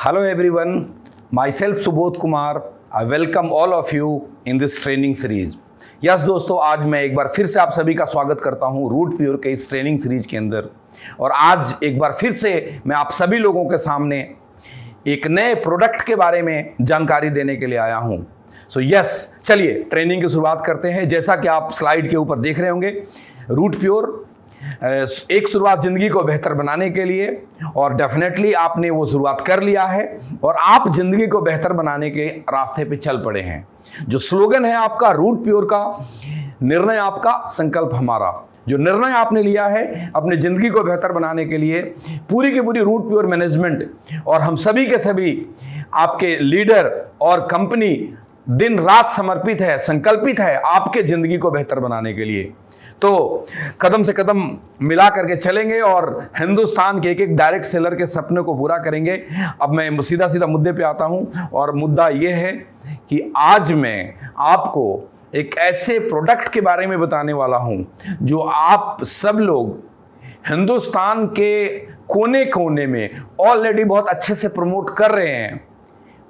Hello everyone, myself Subodh Kumar. I welcome all of you in this training series. Yes दोस्तों, आज मैं एक बार फिर से आप सभी का स्वागत करता हूं रूट प्योर के इस ट्रेनिंग सीरीज के अंदर। और आज एक बार फिर से मैं आप सभी लोगों के सामने एक नए प्रोडक्ट के बारे में जानकारी देने के लिए आया हूं। सो यस, चलिए ट्रेनिंग की शुरुआत करते हैं। जैसा कि आप स्लाइड के ऊपर देख रहे होंगे, रूट प्योर एक शुरुआत जिंदगी को बेहतर बनाने के लिए, और डेफिनेटली आपने वो शुरुआत कर लिया है और आप जिंदगी को बेहतर बनाने के रास्ते पे चल पड़े हैं। जो स्लोगन है आपका रूट प्योर का, निर्णय आपका संकल्प हमारा, जो निर्णय आपने लिया है अपने जिंदगी को बेहतर बनाने के लिए, पूरी की पूरी रूट प्योर मैनेजमेंट और हम सभी के सभी आपके लीडर और कंपनी दिन रात समर्पित है, संकल्पित है आपके जिंदगी को बेहतर बनाने के लिए। तो कदम से कदम मिला करके चलेंगे और हिंदुस्तान के एक एक डायरेक्ट सेलर के सपने को पूरा करेंगे। अब मैं सीधा सीधा मुद्दे पे आता हूं, और मुद्दा ये है कि आज मैं आपको एक ऐसे प्रोडक्ट के बारे में बताने वाला हूं जो आप सब लोग हिंदुस्तान के कोने कोने में ऑलरेडी बहुत अच्छे से प्रमोट कर रहे हैं।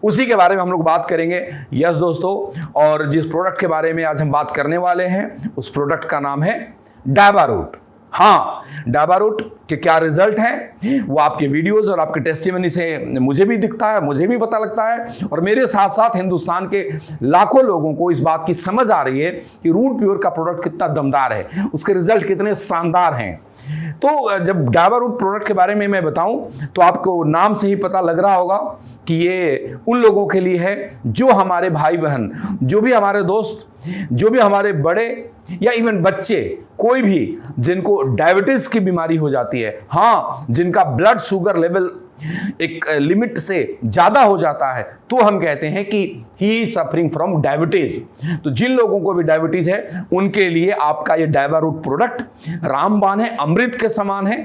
उसी के बारे में हम लोग बात करेंगे। यस दोस्तों, और जिस प्रोडक्ट के बारे में आज हम बात करने वाले हैं उस प्रोडक्ट का नाम है डायबा रूट। हाँ, डायबा रूट के क्या रिजल्ट हैं वो आपके वीडियोस और आपके टेस्टिमनी से मुझे भी दिखता है, मुझे भी पता लगता है, और मेरे साथ साथ हिंदुस्तान के लाखों लोगों को इस बात की समझ आ रही है कि रूट प्योर का प्रोडक्ट कितना दमदार है, उसके रिजल्ट कितने शानदार हैं। तो जब डायबा रूट प्रोडक्ट के बारे में मैं बताऊं तो आपको नाम से ही पता लग रहा होगा कि ये उन लोगों के लिए है जो हमारे भाई बहन, जो भी हमारे दोस्त, जो भी हमारे बड़े या इवन बच्चे, कोई भी जिनको डायबिटीज की बीमारी हो जाती है, हाँ, जिनका ब्लड शुगर लेवल एक लिमिट से ज्यादा हो जाता है, तो हम कहते हैं कि he is suffering from diabetes. तो जिन लोगों को भी डायबिटीज है उनके लिए आपका ये डायबा रूट प्रोडक्ट रामबाण है, अमृत के समान है।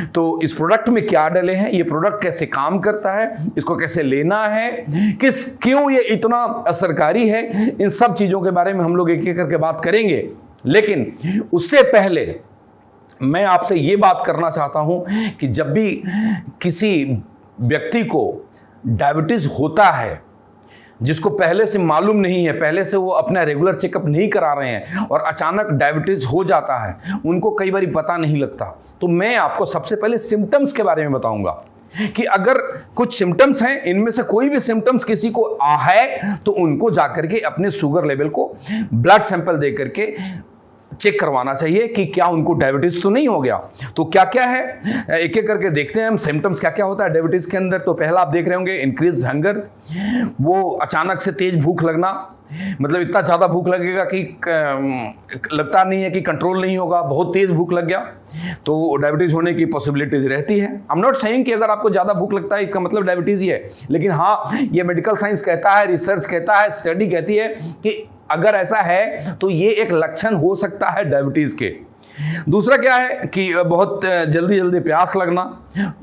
तो इस प्रोडक्ट में क्या डले हैं, ये प्रोडक्ट कैसे काम करता है, इसको कैसे लेना है, क्यों ये इतना असरकारी है, इन सब चीजों के बारे में हम लोग एक एक करके बात करेंगे। लेकिन उससे पहले मैं आपसे ये बात करना चाहता हूं कि जब भी किसी व्यक्ति को डायबिटीज होता है, जिसको पहले से मालूम नहीं है, पहले से वो अपना रेगुलर चेकअप नहीं करा रहे हैं और अचानक डायबिटीज हो जाता है, उनको कई बार पता नहीं लगता, तो मैं आपको सबसे पहले सिम्टम्स के बारे में बताऊंगा कि अगर कुछ सिम्टम्स हैं, इनमें से कोई भी सिम्टम्स किसी को है तो उनको जाकर के अपने शुगर लेवल को ब्लड सैंपल दे करके चेक करवाना चाहिए कि क्या उनको डायबिटीज तो नहीं हो गया। तो क्या क्या है एक एक करके देखते हैं हम, सिम्टम्स क्या क्या होता है डायबिटीज के अंदर। तो पहला आप देख रहे होंगे इंक्रीज हंगर, वो अचानक से तेज भूख लगना, मतलब इतना ज़्यादा भूख लगेगा कि लगता नहीं है कि कंट्रोल नहीं होगा, बहुत तेज भूख लग गया तो डायबिटीज होने की पॉसिबिलिटीज रहती है। आई एम नॉट सेइंग कि अगर आपको ज़्यादा भूख लगता है इसका मतलब डायबिटीज ही है, लेकिन हाँ, ये मेडिकल साइंस कहता है, रिसर्च कहता है, स्टडी कहती है कि अगर ऐसा है तो ये एक लक्षण हो सकता है डायबिटीज के। दूसरा क्या है कि बहुत जल्दी जल्दी प्यास लगना,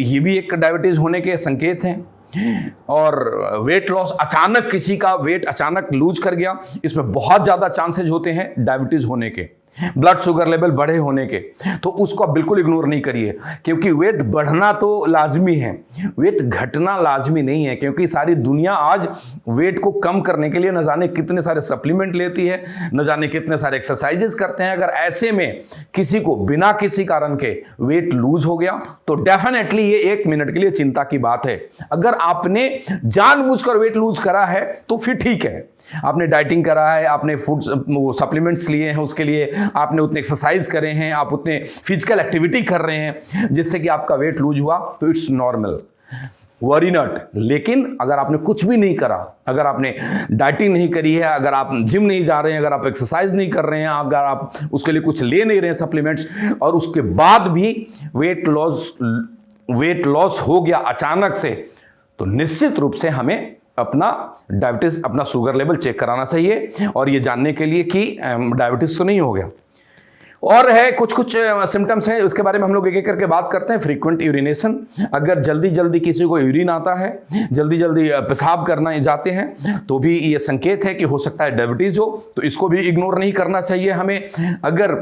ये भी एक डायबिटीज होने के संकेत हैं। और वेट लॉस, अचानक किसी का वेट अचानक लूज कर गया, इसमें बहुत ज्यादा चांसेस होते हैं डायबिटीज होने के। ब्लड शुगर लेवल बढ़े होने के, तो उसको आप बिल्कुल इग्नोर नहीं करिए, क्योंकि वेट बढ़ना तो लाजमी है, वेट घटना लाजमी नहीं है। क्योंकि सारी दुनिया आज वेट को कम करने के लिए न जाने कितने सारे सप्लीमेंट लेती है, न जाने कितने सारे एक्सरसाइजेस करते हैं। अगर ऐसे में किसी को बिना किसी कारण के वेट लूज हो गया तो डेफिनेटली ये 1 मिनट के लिए चिंता की बात है। अगर आपने जानबूझकर वेट लूज करा है तो फिर ठीक है, आपने डाइटिंग करा है, आपने फूड सप्लीमेंट्स लिए हैं, उसके लिए आपने उतने एक्सरसाइज करे हैं, आप उतने फिजिकल एक्टिविटी कर रहे हैं जिससे कि आपका वेट लूज हुआ, तो इट्स नॉर्मल, वरी नॉट। लेकिन अगर आपने कुछ भी नहीं करा, अगर आपने डाइटिंग नहीं करी है, अगर आप जिम नहीं जा रहे हैं, अगर आप एक्सरसाइज नहीं कर रहे हैं, अगर आप उसके लिए कुछ ले नहीं रहे हैं सप्लीमेंट्स, और उसके बाद भी वेट लॉस हो गया अचानक से, तो निश्चित रूप से हमें अपना डायबिटीज, अपना शुगर लेवल चेक कराना चाहिए और ये जानने के लिए कि डायबिटीज तो नहीं हो गया। और है कुछ कुछ सिम्टम्स हैं, उसके बारे में हम लोग एक एक करके बात करते हैं। फ्रीक्वेंट यूरिनेशन, अगर जल्दी जल्दी किसी को यूरिन आता है, जल्दी जल्दी पेशाब करना जाते हैं, तो भी ये संकेत है कि हो सकता है डायबिटीज हो, तो इसको भी इग्नोर नहीं करना चाहिए हमें। अगर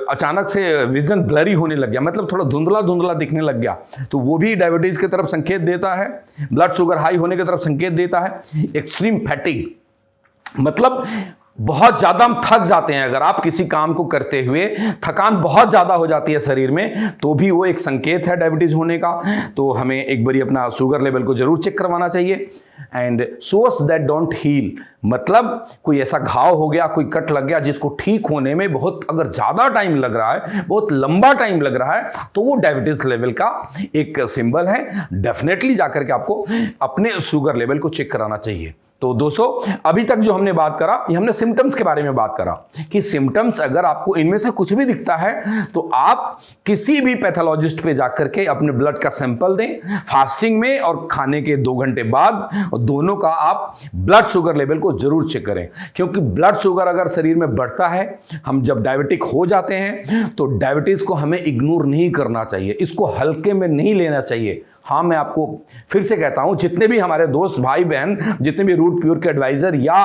अचानक से विजन ब्लरी होने लग गया, मतलब थोड़ा धुंधला धुंधला दिखने लग गया, तो वो भी डायबिटीज की तरफ संकेत देता है। ब्लड शुगर हाई होने की तरफ संकेत देता है। एक्सट्रीम फैटिग, मतलब बहुत ज्यादा हम थक जाते हैं, अगर आप किसी काम को करते हुए थकान बहुत ज्यादा हो जाती है शरीर में, तो भी वो एक संकेत है डायबिटीज होने का। तो हमें एक बारी अपना शुगर लेवल को जरूर चेक करवाना चाहिए। And sores that don't heal, मतलब कोई ऐसा घाव हो गया, कोई कट लग गया जिसको ठीक होने में बहुत अगर ज्यादा टाइम लग रहा है, बहुत लंबा टाइम लग रहा है, तो वो डायबिटीज लेवल का एक सिंबल है। डेफिनेटली जाकर के आपको अपने शुगर लेवल को चेक कराना चाहिए। तो दोस्तों, अभी तक जो हमने बात करा, ये हमने सिम्टम्स के बारे में बात करा कि सिम्टम्स अगर आपको इनमें से कुछ भी दिखता है तो आप किसी भी पैथोलॉजिस्ट पे जाकर के अपने ब्लड का सैंपल दें फास्टिंग में और खाने के 2 घंटे बाद, और दोनों का आप ब्लड शुगर लेवल को जरूर चेक करें। क्योंकि ब्लड शुगर अगर शरीर में बढ़ता है, हम जब डायबिटिक हो जाते हैं, तो डायबिटीज को हमें इग्नोर नहीं करना चाहिए, इसको हल्के में नहीं लेना चाहिए। हाँ, मैं आपको फिर से कहता हूं, जितने भी हमारे दोस्त भाई बहन, जितने भी रूट प्योर के एडवाइजर या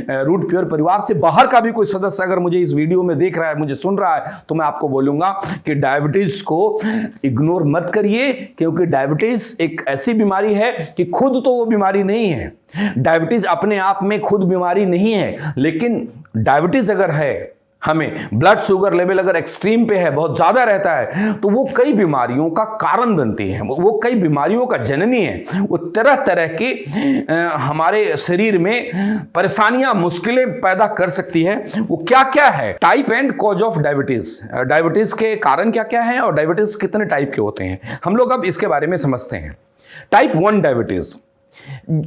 रूट प्योर परिवार से बाहर का भी कोई सदस्य अगर मुझे इस वीडियो में देख रहा है, मुझे सुन रहा है, तो मैं आपको बोलूंगा कि डायबिटीज को इग्नोर मत करिए। क्योंकि डायबिटीज एक ऐसी बीमारी है कि खुद तो वो बीमारी नहीं है, डायबिटीज अपने आप में खुद बीमारी नहीं है, लेकिन डायबिटीज अगर है, हमें ब्लड शुगर लेवल अगर एक्सट्रीम पे है, बहुत ज्यादा रहता है, तो वो कई बीमारियों का कारण बनती है, वो कई बीमारियों का जननी है। वो तरह तरह के हमारे शरीर में परेशानियां, मुश्किलें पैदा कर सकती है। वो क्या क्या है? Type and cause of diabetes, diabetes के कारण क्या क्या है और डायबिटीज कितने टाइप के होते हैं, हम लोग अब इसके बारे में समझते हैं। टाइप 1 डायबिटीज,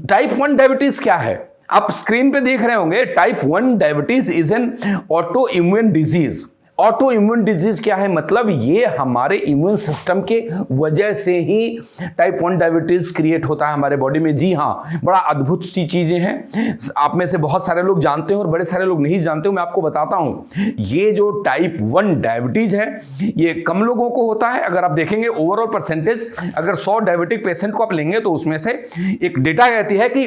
टाइप 1 डायबिटीज क्या है? आप स्क्रीन पे देख रहे होंगे, type 1 diabetes is an auto immune disease. Auto immune disease क्या है? मतलब ये हमारे इम्यून सिस्टम के वजह से ही टाइप 1 डायबिटीज क्रिएट होता है हमारे बॉडी में। जी हाँ, बड़ा अद्भुत सी चीजें हैं, आप में से बहुत सारे लोग जानते हो और बड़े सारे लोग नहीं जानते हो। मैं आपको बताता हूं, ये जो टाइप 1 डायबिटीज है, ये कम लोगों को होता है। अगर आप देखेंगे ओवरऑल परसेंटेज, अगर 100 डायबिटिक पेशेंट को आप लेंगे, तो उसमें से एक डेटा कहती है कि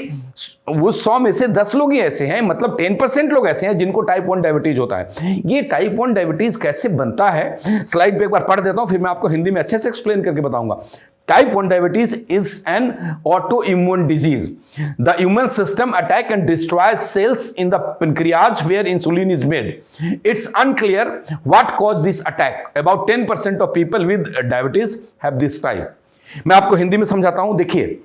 वो 100 में से 10 लोग ही ऐसे हैं, मतलब 10% लोग ऐसे हैं जिनको टाइप 1 डायबिटीज होता है। ये टाइप 1 डायबिटीज कैसे बनता है, स्लाइड पे एक बार पढ़ देता हूं, फिर मैं आपको हिंदी में अच्छे से एक्सप्लेन करके बताऊंगा। Type 1 diabetes is an autoimmune disease. The immune system attack and destroys cells in the pancreas where insulin is made. It's unclear what caused this attack. About 10% of people with diabetes have this type. मैं आपको हिंदी में समझाता हूं। देखिए,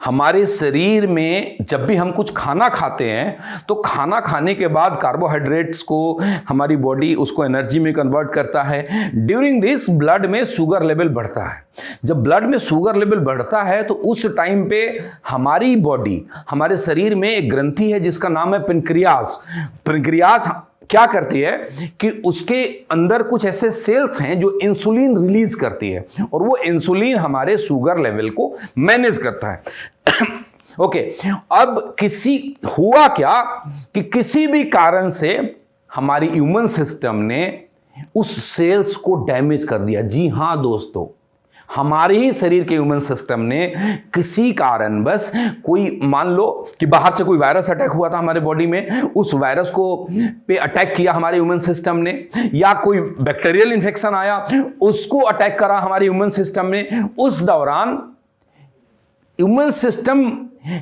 हमारे शरीर में जब भी हम कुछ खाना खाते हैं, तो खाना खाने के बाद कार्बोहाइड्रेट्स को हमारी बॉडी उसको एनर्जी में कन्वर्ट करता है। ड्यूरिंग दिस ब्लड में शुगर लेवल बढ़ता है। जब ब्लड में शुगर लेवल बढ़ता है, तो उस टाइम पे हमारी बॉडी, हमारे शरीर में एक ग्रंथि है जिसका नाम है पेनक्रियाज। पेनक्रियाज क्या करती है कि उसके अंदर कुछ ऐसे सेल्स हैं जो इंसुलिन रिलीज करती है, और वो इंसुलिन हमारे शुगर लेवल को मैनेज करता है। ओके, अब हुआ क्या कि किसी भी कारण से हमारी इम्यून सिस्टम ने उस सेल्स को डैमेज कर दिया। जी हां दोस्तों, हमारे ही शरीर के इम्यून सिस्टम ने किसी कारण बस, कोई मान लो कि बाहर से कोई वायरस अटैक हुआ था हमारे बॉडी में, उस वायरस को पे अटैक किया हमारे इम्यून सिस्टम ने, या कोई बैक्टीरियल इन्फेक्शन आया उसको अटैक करा हमारे इम्यून सिस्टम ने। उस दौरान इम्यून सिस्टम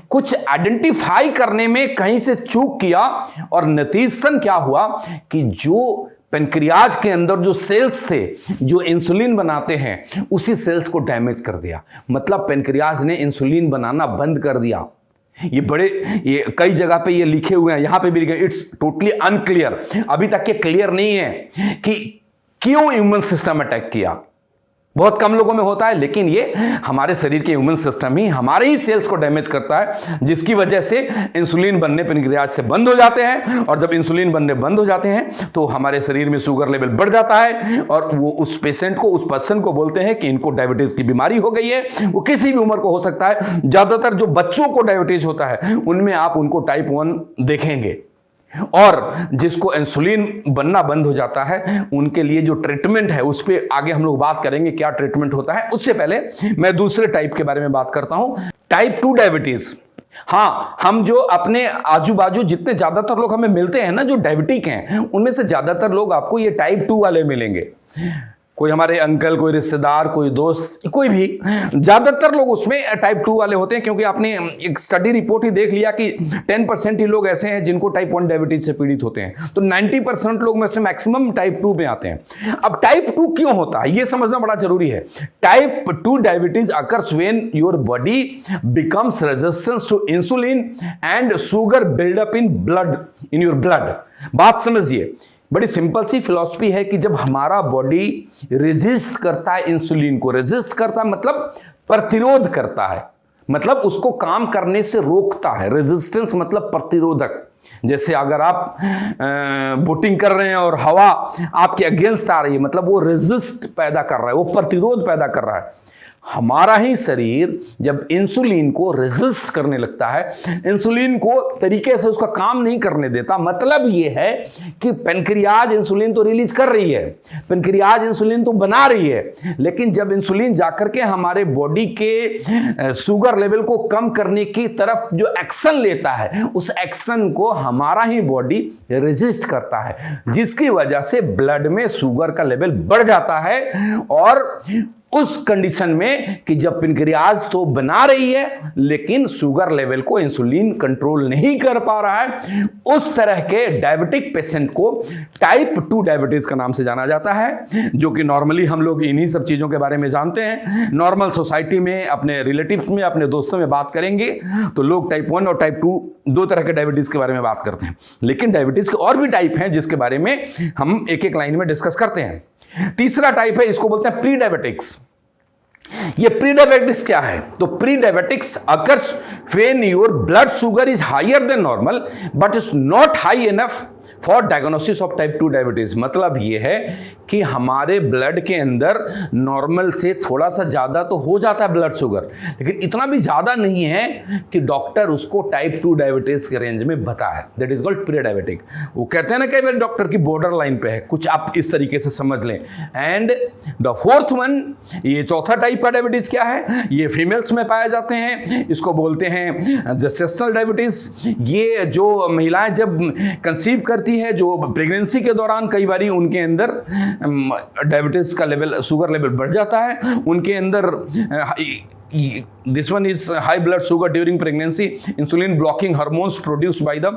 कुछ आइडेंटिफाई करने में कहीं से चूक किया, और नतीजतन क्या हुआ कि जो पेनक्रियाज के अंदर जो सेल्स थे जो इंसुलिन बनाते हैं, उसी सेल्स को डैमेज कर दिया। मतलब पेनक्रियाज ने इंसुलिन बनाना बंद कर दिया। ये कई जगह पे ये लिखे हुए हैं, यहां पे भी लिखे, इट्स टोटली अनक्लियर, अभी तक ये क्लियर नहीं है कि क्यों इम्यून सिस्टम अटैक किया। बहुत कम लोगों में होता है, लेकिन ये हमारे शरीर के इम्यून सिस्टम ही हमारे ही सेल्स को डैमेज करता है, जिसकी वजह से इंसुलिन बनने पेनक्रियाज से बंद हो जाते हैं। और जब इंसुलिन बनने बंद हो जाते हैं, तो हमारे शरीर में शुगर लेवल बढ़ जाता है, और वो उस पेशेंट को, उस पर्सन को बोलते हैं कि इनको डायबिटीज की बीमारी हो गई है। वो किसी भी उम्र को हो सकता है। ज्यादातर जो बच्चों को डायबिटीज होता है, उनमें आप उनको टाइप 1 देखेंगे। और जिसको इंसुलिन बनना बंद हो जाता है उनके लिए जो ट्रीटमेंट है उस पर आगे हम लोग बात करेंगे क्या ट्रीटमेंट होता है। उससे पहले मैं दूसरे टाइप के बारे में बात करता हूं, टाइप 2 डायबिटीज। हाँ, हम जो अपने आजू बाजू जितने ज्यादातर लोग हमें मिलते हैं ना जो डायबिटिक हैं, उनमें से ज्यादातर लोग आपको ये टाइप 2 वाले मिलेंगे। कोई हमारे अंकल, कोई रिश्तेदार, कोई दोस्त, कोई भी, ज्यादातर लोग उसमें टाइप 2 वाले होते हैं, क्योंकि आपने एक स्टडी रिपोर्ट ही देख लिया कि 10% ही लोग ऐसे हैं जिनको टाइप 1 डायबिटीज से पीड़ित होते हैं, तो 90% लोग में से मैक्सिमम टाइप 2 में आते हैं। अब टाइप 2 क्यों होता है ये समझना बड़ा जरूरी है। Type 2 diabetes occurs when your body becomes resistance to insulin and sugar buildup in your blood. बात समझिए, बड़ी सिंपल सी फिलॉसफी है कि जब हमारा बॉडी रेजिस्ट करता है इंसुलिन को, रेजिस्ट करता है मतलब प्रतिरोध करता है, मतलब उसको काम करने से रोकता है। रेजिस्टेंस मतलब प्रतिरोधक। जैसे अगर आप बोटिंग कर रहे हैं और हवा आपके अगेंस्ट आ रही है, मतलब वो रेजिस्ट पैदा कर रहा है, वो प्रतिरोध पैदा कर रहा है। हमारा ही शरीर जब इंसुलिन को रेजिस्ट करने लगता है, इंसुलिन को तरीके से उसका काम नहीं करने देता, मतलब यह है कि पेनक्रियाज इंसुलिन तो रिलीज कर रही है, पेनक्रियाज इंसुलिन तो बना रही है, लेकिन जब इंसुलिन जाकर के हमारे बॉडी के शुगर लेवल को कम करने की तरफ जो एक्शन लेता है, उस एक्शन को हमारा ही बॉडी रेजिस्ट करता है, जिसकी वजह से ब्लड में शुगर का लेवल बढ़ जाता है। और उस कंडीशन में कि जब पेनक्रियाज तो बना रही है लेकिन शुगर लेवल को इंसुलिन कंट्रोल नहीं कर पा रहा है, उस तरह के डायबिटिक पेशेंट को टाइप 2 डायबिटीज का नाम से जाना जाता है, जो कि नॉर्मली हम लोग इन्हीं सब चीजों के बारे में जानते हैं। नॉर्मल सोसाइटी में, अपने रिलेटिव्स में, अपने दोस्तों में बात करेंगे तो लोग टाइप 1 और टाइप 2 दो तरह के डायबिटीज के बारे में बात करते हैं, लेकिन डायबिटीज के और भी टाइप हैं जिसके बारे में हम एक एक लाइन में डिस्कस करते हैं। तीसरा टाइप है, इसको बोलते हैं प्री डायबिटिक्स। ये प्री डायबिटिक्स क्या है? तो pre diabetics occurs when your blood sugar is higher than normal but is not high enough for diagnosis of type 2 diabetes. मतलब ये है कि हमारे ब्लड के अंदर नॉर्मल से थोड़ा सा ज्यादा तो हो जाता है ब्लड शुगर, लेकिन इतना भी ज्यादा नहीं है कि डॉक्टर उसको टाइप 2 डायबिटीज के रेंज में बताए। That is called pre diabetic. वो कहते हैं ना कई बार डॉक्टर की बॉर्डर लाइन पे है, कुछ आप इस तरीके से समझ लें। एंड द फोर्थ वन, ये चौथा टाइप का डायबिटीज क्या है? ये फीमेल्स में पाए जाते हैं, इसको बोलते हैं जेस्टेशनल डायबिटीज। ये जो महिलाएं जब कंसीव करती है, जो प्रेगनेंसी के दौरान कई बार उनके अंदर डायबिटीज का लेवल, शुगर लेवल बढ़ जाता है, उनके अंदर this one is high blood sugar during pregnancy, insulin blocking hormones produced by the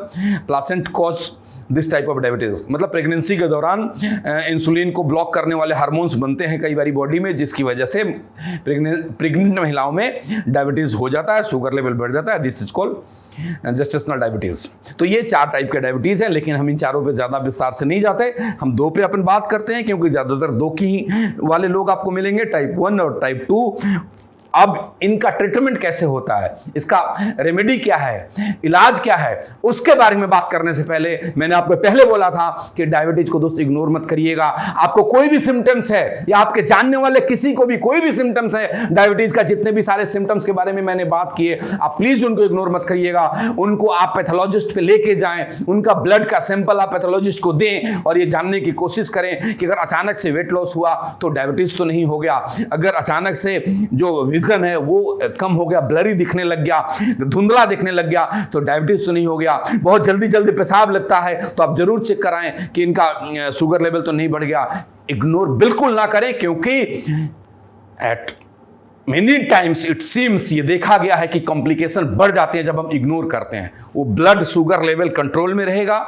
placenta cause this type of diabetes. मतलब प्रेगनेंसी के दौरान इंसुलिन को ब्लॉक करने वाले हार्मोन्स बनते हैं कई बार बॉडी में, जिसकी वजह से प्रेग्नेंट महिलाओं में डायबिटीज हो जाता है, शुगर लेवल बढ़ जाता है। This is called gestational diabetes. तो ये 4 टाइप के डायबिटीज है, लेकिन हम इन चारों पे ज्यादा विस्तार से नहीं जाते, हम 2 पे अपन बात करते हैं, क्योंकि ज्यादातर 2 की वाले लोग आपको मिलेंगे, टाइप 1 और टाइप 2। अब इनका ट्रीटमेंट कैसे होता है, इसका रेमेडी क्या है, इलाज क्या है, उसके बारे में बात करने से पहले मैंने आपको पहले बोला था कि डायबिटीज को दोस्त इग्नोर मत करिएगा। आपको कोई भी सिम्टम्स है या आपके जानने वाले किसी को भी कोई भी सिम्टम्स है डायबिटीज का, जितने भी सारे सिम्टम्स के बारे में मैंने बात किए, आप प्लीज उनको इग्नोर मत करिएगा। उनको आप पैथोलॉजिस्ट पे लेके जाएं, उनका ब्लड का सैंपल आप पैथोलॉजिस्ट को दें और ये जानने की कोशिश करें कि अगर अचानक से वेट लॉस हुआ तो डायबिटीज तो नहीं हो गया, अगर अचानक से जो विजन है वो कम हो गया, ब्लरी दिखने लग गया, धुंधला दिखने लग गया, तो डायबिटीज तो नहीं हो गया। बहुत जल्दी जल्दी पेशाब लगता है तो आप जरूर चेक कराएं कि इनका शुगर लेवल तो नहीं बढ़ गया। इग्नोर बिल्कुल ना करें, क्योंकि eight many times it seems, ये देखा गया है कि कॉम्प्लिकेशन बढ़ जाते हैं जब हम इग्नोर करते हैं। वो ब्लड शुगर लेवल कंट्रोल में रहेगा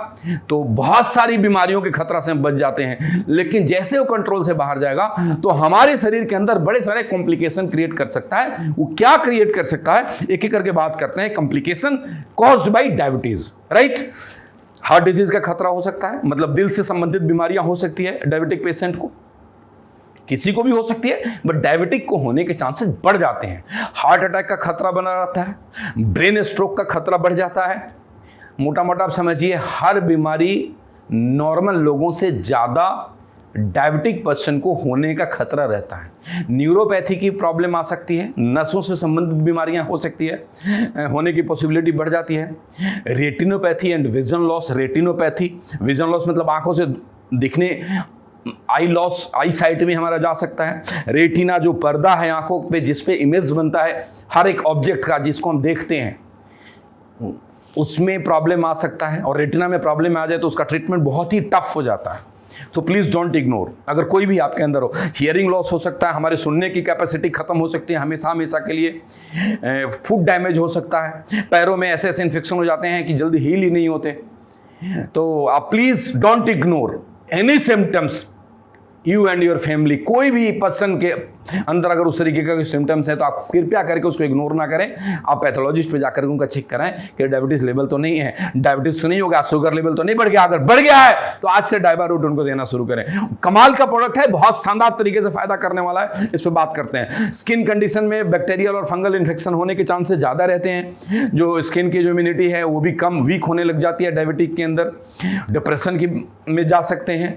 तो बहुत सारी बीमारियों के खतरा से हम बच जाते हैं, लेकिन जैसे वो कंट्रोल से बाहर जाएगा तो हमारे शरीर के अंदर बड़े सारे कॉम्प्लिकेशन क्रिएट कर सकता है। वो क्या क्रिएट कर सकता है, एक एक करके बात करते हैं। Complication caused by diabetes, right. Heart disease का खतरा हो सकता है, मतलब दिल से संबंधित बीमारियां हो सकती है डायबिटिक पेशेंट को, किसी को भी हो सकती है, बट डायबिटिक को होने के चांसेस बढ़ जाते हैं। हार्ट अटैक का खतरा बना रहता है, ब्रेन स्ट्रोक का खतरा बढ़ जाता है। मोटा मोटा आप समझिए, हर बीमारी नॉर्मल लोगों से ज़्यादा डायबिटिक पर्सन को होने का खतरा रहता है। न्यूरोपैथी की प्रॉब्लम आ सकती है, नसों से संबंधित बीमारियां हो सकती है, होने की पॉसिबिलिटी बढ़ जाती है। Retinopathy and vision loss. Retinopathy, vision loss मतलब आंखों से दिखने, आई लॉस, आई साइट में हमारा जा सकता है। रेटिना जो पर्दा है आंखों पे जिस पे इमेज बनता है हर एक ऑब्जेक्ट का जिसको हम देखते हैं, उसमें प्रॉब्लम आ सकता है। और रेटिना में प्रॉब्लम आ जाए तो उसका ट्रीटमेंट बहुत ही टफ हो जाता है। तो प्लीज़ डोंट इग्नोर। अगर कोई भी आपके अंदर हो, हियरिंग लॉस हो सकता है, हमारे सुनने की कैपेसिटी खत्म हो सकती है हमेशा हमेशा के लिए। फुट डैमेज हो सकता है, पैरों में ऐसे ऐसे इन्फेक्शन हो जाते हैं कि जल्दी हील ही नहीं होते। तो आप please don't ignore any symptoms, you and your family. कोई भी पर्सन के अंदर अगर उस तरीके का कोई सिम्टम्स है तो आप कृपया करके उसको इग्नोर ना करें। आप पैथोलॉजिस्ट पे जाकर उनका चेक कराएं कि डायबिटीज लेवल तो नहीं है, डायबिटीज तो नहीं होगा, शुगर लेवल तो नहीं बढ़ गया। अगर बढ़ गया है तो आज से डायबारूट उनको देना शुरू करें। कमाल का प्रोडक्ट है, बहुत शानदार तरीके से फायदा करने वाला है। इस पर बात करते हैं। स्किन कंडीशन में बैक्टीरियल और फंगल इन्फेक्शन होने के चांसेस ज़्यादा रहते हैं। जो स्किन की जो इम्यूनिटी है वो भी कम वीक होने लग जाती है डायबिटिक के अंदर। डिप्रेशन की में जा सकते हैं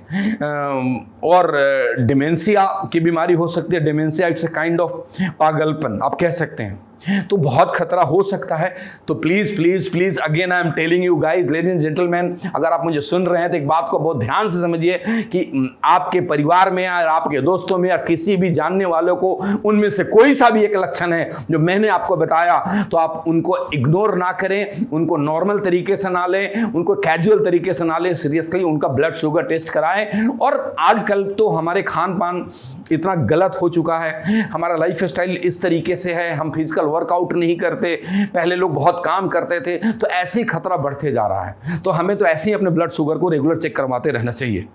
और डिमेंशिया की बीमारी हो सकती है। Dementia it's a kind of पागलपन आप कह सकते हैं। तो बहुत खतरा हो सकता है। तो please please please again I am telling you guys, ladies and gentleman, अगर आप मुझे सुन रहे हैं तो एक बात को बहुत ध्यान से समझिए कि आपके परिवार में या आपके दोस्तों में या किसी भी जानने वालों को उनमें से कोई सा भी एक लक्षण है जो मैंने आपको बताया, तो आप उनको इग्नोर ना करें, उनको नॉर्मल तरीके से ना लें, उनको कैजुअल तरीके से ना लें। सीरियसली उनका ब्लड शुगर टेस्ट कराएं। और आजकल तो हमारे खान पान इतना गलत हो चुका है, हमारा लाइफ स्टाइल इस तरीके से है, हम फिजिकल वर्कआउट नहीं करते, पहले लोग बहुत काम करते थे, तो ऐसे ही खतरा बढ़ते जा रहा है। तो हमें तो ऐसे ही अपने ब्लड शुगर को रेगुलर चेक करवाते रहना चाहिए।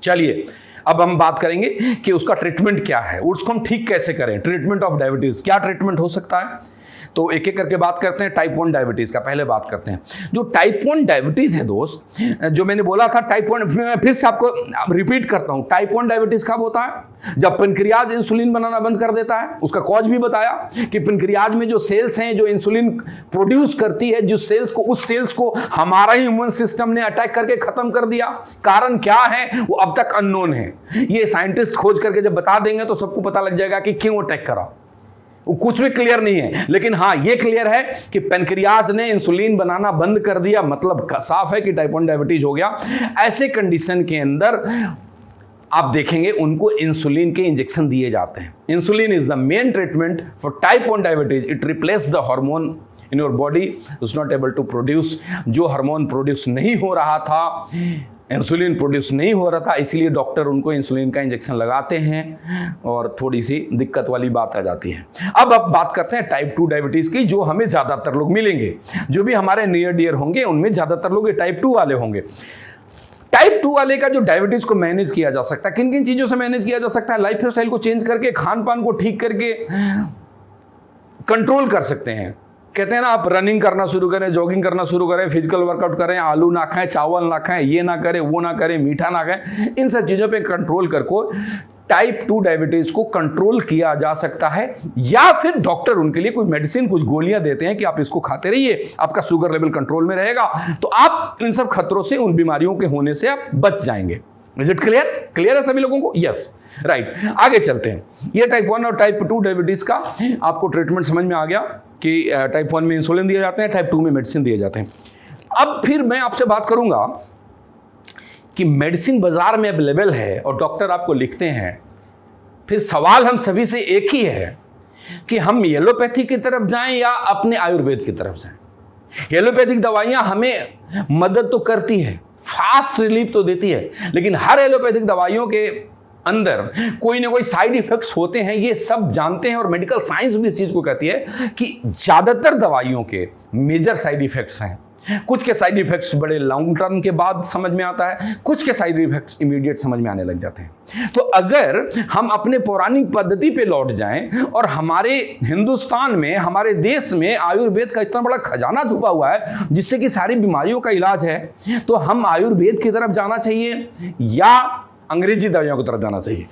चलिए अब हम बात करेंगे कि उसका ट्रीटमेंट क्या है, उसको हम ठीक कैसे करें। ट्रीटमेंट ऑफ डायबिटीज, क्या ट्रीटमेंट हो सकता है, तो एक एक करके बात करते हैं। टाइप 1 डायबिटीज का पहले बात करते हैं। जो टाइप 1 डायबिटीज है दोस्त, जो मैंने बोला था टाइप 1, मैं फिर से आपको रिपीट करता हूं। टाइप 1 डायबिटीज कब होता है, जब पेनक्रियाज इंसुलिन बनाना बंद कर देता है। उसका कॉज भी बताया कि पेनक्रियाज में जो सेल्स हैं जो इंसुलिन प्रोड्यूस करती है, उस सेल्स को हमारा ही इम्यून सिस्टम ने अटैक करके खत्म कर दिया। कारण क्या है वो अब तक अननोन है। ये साइंटिस्ट खोज करके जब बता देंगे तो सबको पता लग जाएगा कि क्यों अटैक करा। वो कुछ भी क्लियर नहीं है, लेकिन हाँ ये क्लियर है कि पेनक्रियाज ने इंसुलिन बनाना बंद कर दिया, मतलब साफ है कि टाइप 1 डायबिटीज हो गया। ऐसे कंडीशन के अंदर आप देखेंगे उनको इंसुलिन के इंजेक्शन दिए जाते हैं। Insulin is the main treatment for type 1 diabetes. It replace the hormone in your body is not able to produce. जो हार्मोन प्रोड्यूस नहीं हो रहा था, इंसुलिन प्रोड्यूस नहीं हो रहा था, इसीलिए डॉक्टर उनको इंसुलिन का इंजेक्शन लगाते हैं और थोड़ी सी दिक्कत वाली बात आ जाती है। अब बात करते हैं टाइप 2 डायबिटीज की, जो हमें ज़्यादातर लोग मिलेंगे, जो भी हमारे नियर डियर होंगे उनमें ज़्यादातर लोग टाइप 2 वाले होंगे। टाइप 2 वाले का जो डायबिटीज को मैनेज किया जा सकता है, किन किन चीज़ों से मैनेज किया जा सकता है। लाइफ स्टाइल को चेंज करके, खान पान को ठीक करके कंट्रोल कर सकते हैं। कहते हैं ना, आप रनिंग करना शुरू करें, जॉगिंग करना शुरू करें, फिजिकल वर्कआउट करें, आलू ना खाएं, चावल ना खाएं, ये ना करें, वो ना करें, मीठा ना खाएं, इन सब चीज़ों पे कंट्रोल करके टाइप 2 डायबिटीज को कंट्रोल किया जा सकता है। या फिर डॉक्टर उनके लिए कोई मेडिसिन, कुछ गोलियां देते हैं कि आप इसको खाते रहिए, आपका शुगर लेवल कंट्रोल में रहेगा, तो आप इन सब खतरों से, उन बीमारियों के होने से आप बच जाएंगे। Is it clear? क्लियर है सभी लोगों को? Yes, right. आगे चलते हैं। ये टाइप 1 और टाइप 2 डायबिटीज का आपको ट्रीटमेंट समझ में आ गया कि टाइप 1 में इंसुलिन दिए जाते हैं, टाइप 2 में मेडिसिन दिए जाते हैं। अब फिर मैं आपसे बात करूंगा कि मेडिसिन बाजार में अवेलेबल है और डॉक्टर आपको लिखते हैं, फिर सवाल हम सभी से एक ही है कि हम एलोपैथी की तरफ जाएं या अपने आयुर्वेद की तरफ जाएं। एलोपैथिक दवाइयां हमें मदद तो करती है, फास्ट रिलीफ तो देती है, लेकिन हर एलोपैथिक दवाइयों के अंदर कोई ना कोई साइड इफेक्ट्स होते हैं, ये सब जानते हैं। और मेडिकल साइंस भी इस चीज को कहती है कि ज्यादातर दवाइयों के मेजर साइड इफेक्ट्स हैं। कुछ के साइड इफेक्ट्स बड़े लॉन्ग टर्म के बाद समझ में आता है, कुछ के साइड इफेक्ट्स इमीडिएट समझ में आने लग जाते हैं। तो अगर हम अपने पौराणिक पद्धति पे लौट जाएं, और हमारे हिंदुस्तान में, हमारे देश में आयुर्वेद का इतना बड़ा खजाना छुपा हुआ है जिससे कि सारी बीमारियों का इलाज है, तो हम आयुर्वेद की तरफ जाना चाहिए या अंग्रेजी दवाइयों की तरफ जाना चाहिए?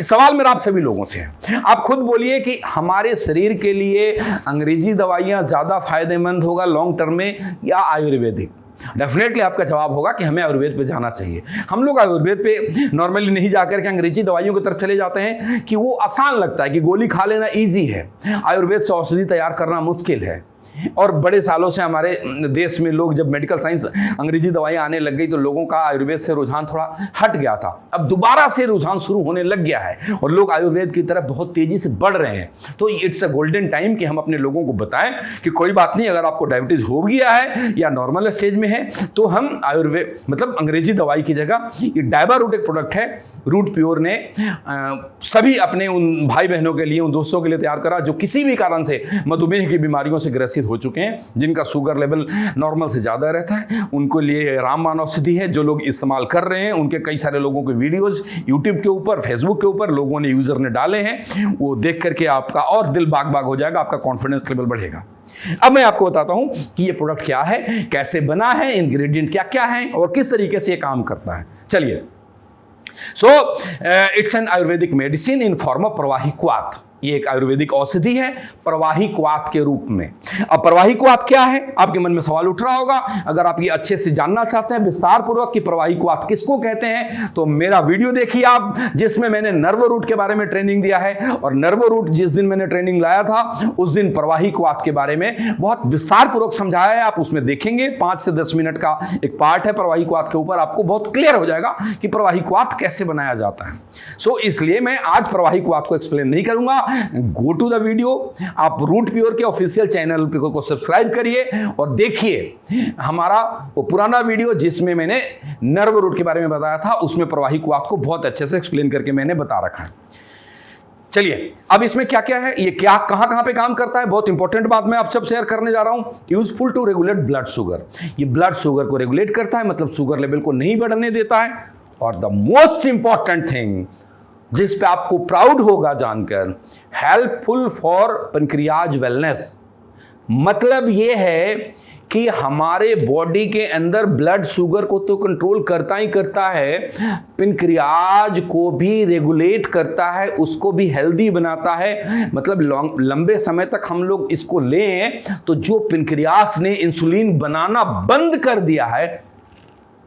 सवाल मेरा आप सभी लोगों से है। आप खुद बोलिए कि हमारे शरीर के लिए अंग्रेजी दवाइयां ज्यादा फायदेमंद होगा लॉन्ग टर्म में या आयुर्वेदिक? डेफिनेटली आपका जवाब होगा कि हमें आयुर्वेद पे जाना चाहिए। हम लोग आयुर्वेद पे नॉर्मली नहीं जाकर के अंग्रेजी दवाइयों की तरफ चले जाते हैं कि वो आसान लगता है, कि गोली खा लेना ईजी है, आयुर्वेद से औषधि तैयार करना मुश्किल है। और बड़े सालों से हमारे देश में लोग, जब मेडिकल साइंस अंग्रेजी दवाइयाँ आने लग गई तो लोगों का आयुर्वेद से रुझान थोड़ा हट गया था। अब दोबारा से रुझान शुरू होने लग गया है और लोग आयुर्वेद की तरफ बहुत तेजी से बढ़ रहे हैं। तो इट्स अ गोल्डन टाइम कि हम अपने लोगों को बताएं कि कोई बात नहीं, अगर आपको डायबिटीज हो गया है या नॉर्मल स्टेज में है तो हम आयुर्वेद मतलब अंग्रेजी दवाई की जगह ये डायबा रूट एक प्रोडक्ट है, रूट प्योर ने सभी अपने उन भाई बहनों के लिए, उन दोस्तों के लिए तैयार करा जो किसी भी कारण से मधुमेह की बीमारियों से ग्रसित हो चुके हैं, जिनका शुगर लेवल नॉर्मल से ज़्यादा रहता है। उनको लिए रामबाण औषधि है जो लोग इस्तेमाल कर रहे हैं। उनके कई सारे लोगों के वीडियोस यूट्यूब के ऊपर, फेसबुक के ऊपर लोगों ने, यूजर ने डाले हैं। वो देख करके आपका और दिल बाग बाग हो जाएगा, आपका कॉन्फिडेंस लेवल बढ़ेगा। अब मैं आपको बताता हूं कि ये प्रोडक्ट क्या है, कैसे बना है, इंग्रेडिएंट क्या क्या है और किस तरीके से ये काम करता है। चलिए, so it's an Ayurvedic medicine in form of प्रवाही क्वाथ। ये एक आयुर्वेदिक औषधि है प्रवाही क्वाथ के रूप में। अब प्रवाही क्वाथ क्या है, आपके मन में सवाल उठ रहा होगा। अगर आप ये अच्छे से जानना चाहते हैं विस्तार पूर्वक कि प्रवाही क्वाथ किसको कहते हैं, तो मेरा वीडियो देखिए आप, जिसमें मैंने नर्व रूट के बारे में ट्रेनिंग दिया है। और नर्व रूट जिस दिन मैंने ट्रेनिंग लाया था उस दिन प्रवाही क्वाथ के बारे में बहुत विस्तार पूर्वक समझाया है। आप उसमें देखेंगे 5 से 10 मिनट का एक पार्ट है प्रवाही क्वाथ के ऊपर, आपको बहुत क्लियर हो जाएगा कि प्रवाही क्वाथ कैसे बनाया जाता है। सो इसलिए मैं आज प्रवाही क्वाथ को एक्सप्लेन नहीं करूंगा। गो टू द वीडियो, आप रूट प्योर के ऑफिशियल चैनल को सब्सक्राइब करिए और देखिए हमारा वो पुराना वीडियो जिसमें मैंने नर्व रूट के बारे में बताया था, उसमें प्रवाही क्वाथ को बहुत अच्छे से एक्सप्लेन करके मैंने बता रखा है। चलिए, अब इसमें क्या क्या है, ये क्या कहां पे काम करता है, बहुत इंपॉर्टेंट बात मैं आप सब शेयर करने जा रहा हूं। Useful to regulate blood sugar. ये ब्लड शुगर को रेगुलेट करता है, मतलब शुगर लेवल को नहीं बढ़ने देता है। और द मोस्ट इंपॉर्टेंट थिंग जिस पे आपको प्राउड होगा जानकर, हेल्पफुल फॉर पेनक्रियाज वेलनेस। मतलब ये है कि हमारे बॉडी के अंदर ब्लड शुगर को तो कंट्रोल करता ही करता है, पेनक्रियाज को भी रेगुलेट करता है, उसको भी हेल्दी बनाता है। मतलब लंबे समय तक हम लोग इसको लें तो जो पेनक्रियाज ने इंसुलिन बनाना बंद कर दिया है,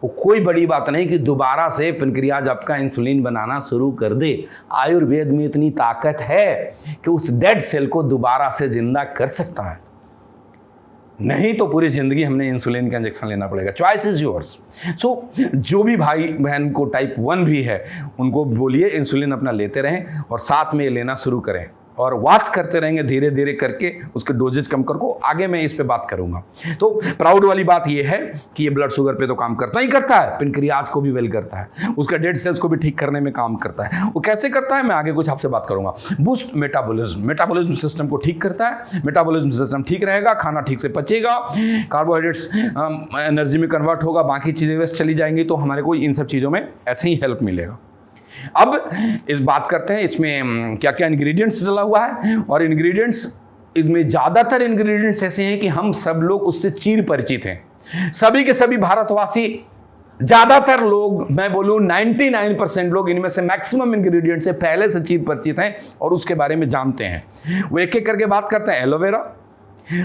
वो कोई बड़ी बात नहीं कि दोबारा से पेनक्रियाज आपका इंसुलिन बनाना शुरू कर दे। आयुर्वेद में इतनी ताकत है कि उस डेड सेल को दोबारा से जिंदा कर सकता है। नहीं तो पूरी जिंदगी हमने इंसुलिन का इंजेक्शन लेना पड़ेगा। Choice is yours. सो जो भी भाई बहन को टाइप 1 भी है उनको बोलिए इंसुलिन अपना लेते रहें और साथ में ये लेना शुरू करें और वॉच करते रहेंगे धीरे धीरे करके उसके डोजेज कम कर को। आगे मैं इस पे बात करूंगा। तो प्राउड वाली बात ये है कि ये ब्लड शुगर पे तो काम करता ही करता है, पेनक्रियाज को भी वेल करता है, उसका डेड सेल्स को भी ठीक करने में काम करता है। वो कैसे करता है मैं आगे कुछ आपसे बात करूंगा। बूस्ट मेटाबॉलिज्म सिस्टम को ठीक करता है। मेटाबॉलिज्म सिस्टम ठीक रहेगा, खाना ठीक से पचेगा, कार्बोहाइड्रेट्स एनर्जी में कन्वर्ट होगा, बाकी चीजें वेस्ट चली जाएंगी, तो हमारे को इन सब चीजों में ऐसे ही हेल्प मिलेगा। अब इस बात करते हैं इसमें क्या क्या इंग्रेडिएंट्स डला हुआ है। और इंग्रेडिएंट्स इनमें ज़्यादातर इंग्रेडिएंट्स ऐसे हैं कि हम सब लोग उससे चिर परिचित हैं। सभी के सभी भारतवासी, ज़्यादातर लोग, मैं बोलूँ 99% लोग इनमें से मैक्सिमम इंग्रेडिएंट्स से पहले से चिर परिचित हैं और उसके बारे में जानते हैं। वो एक एक करके बात करते हैं। एलोवेरा।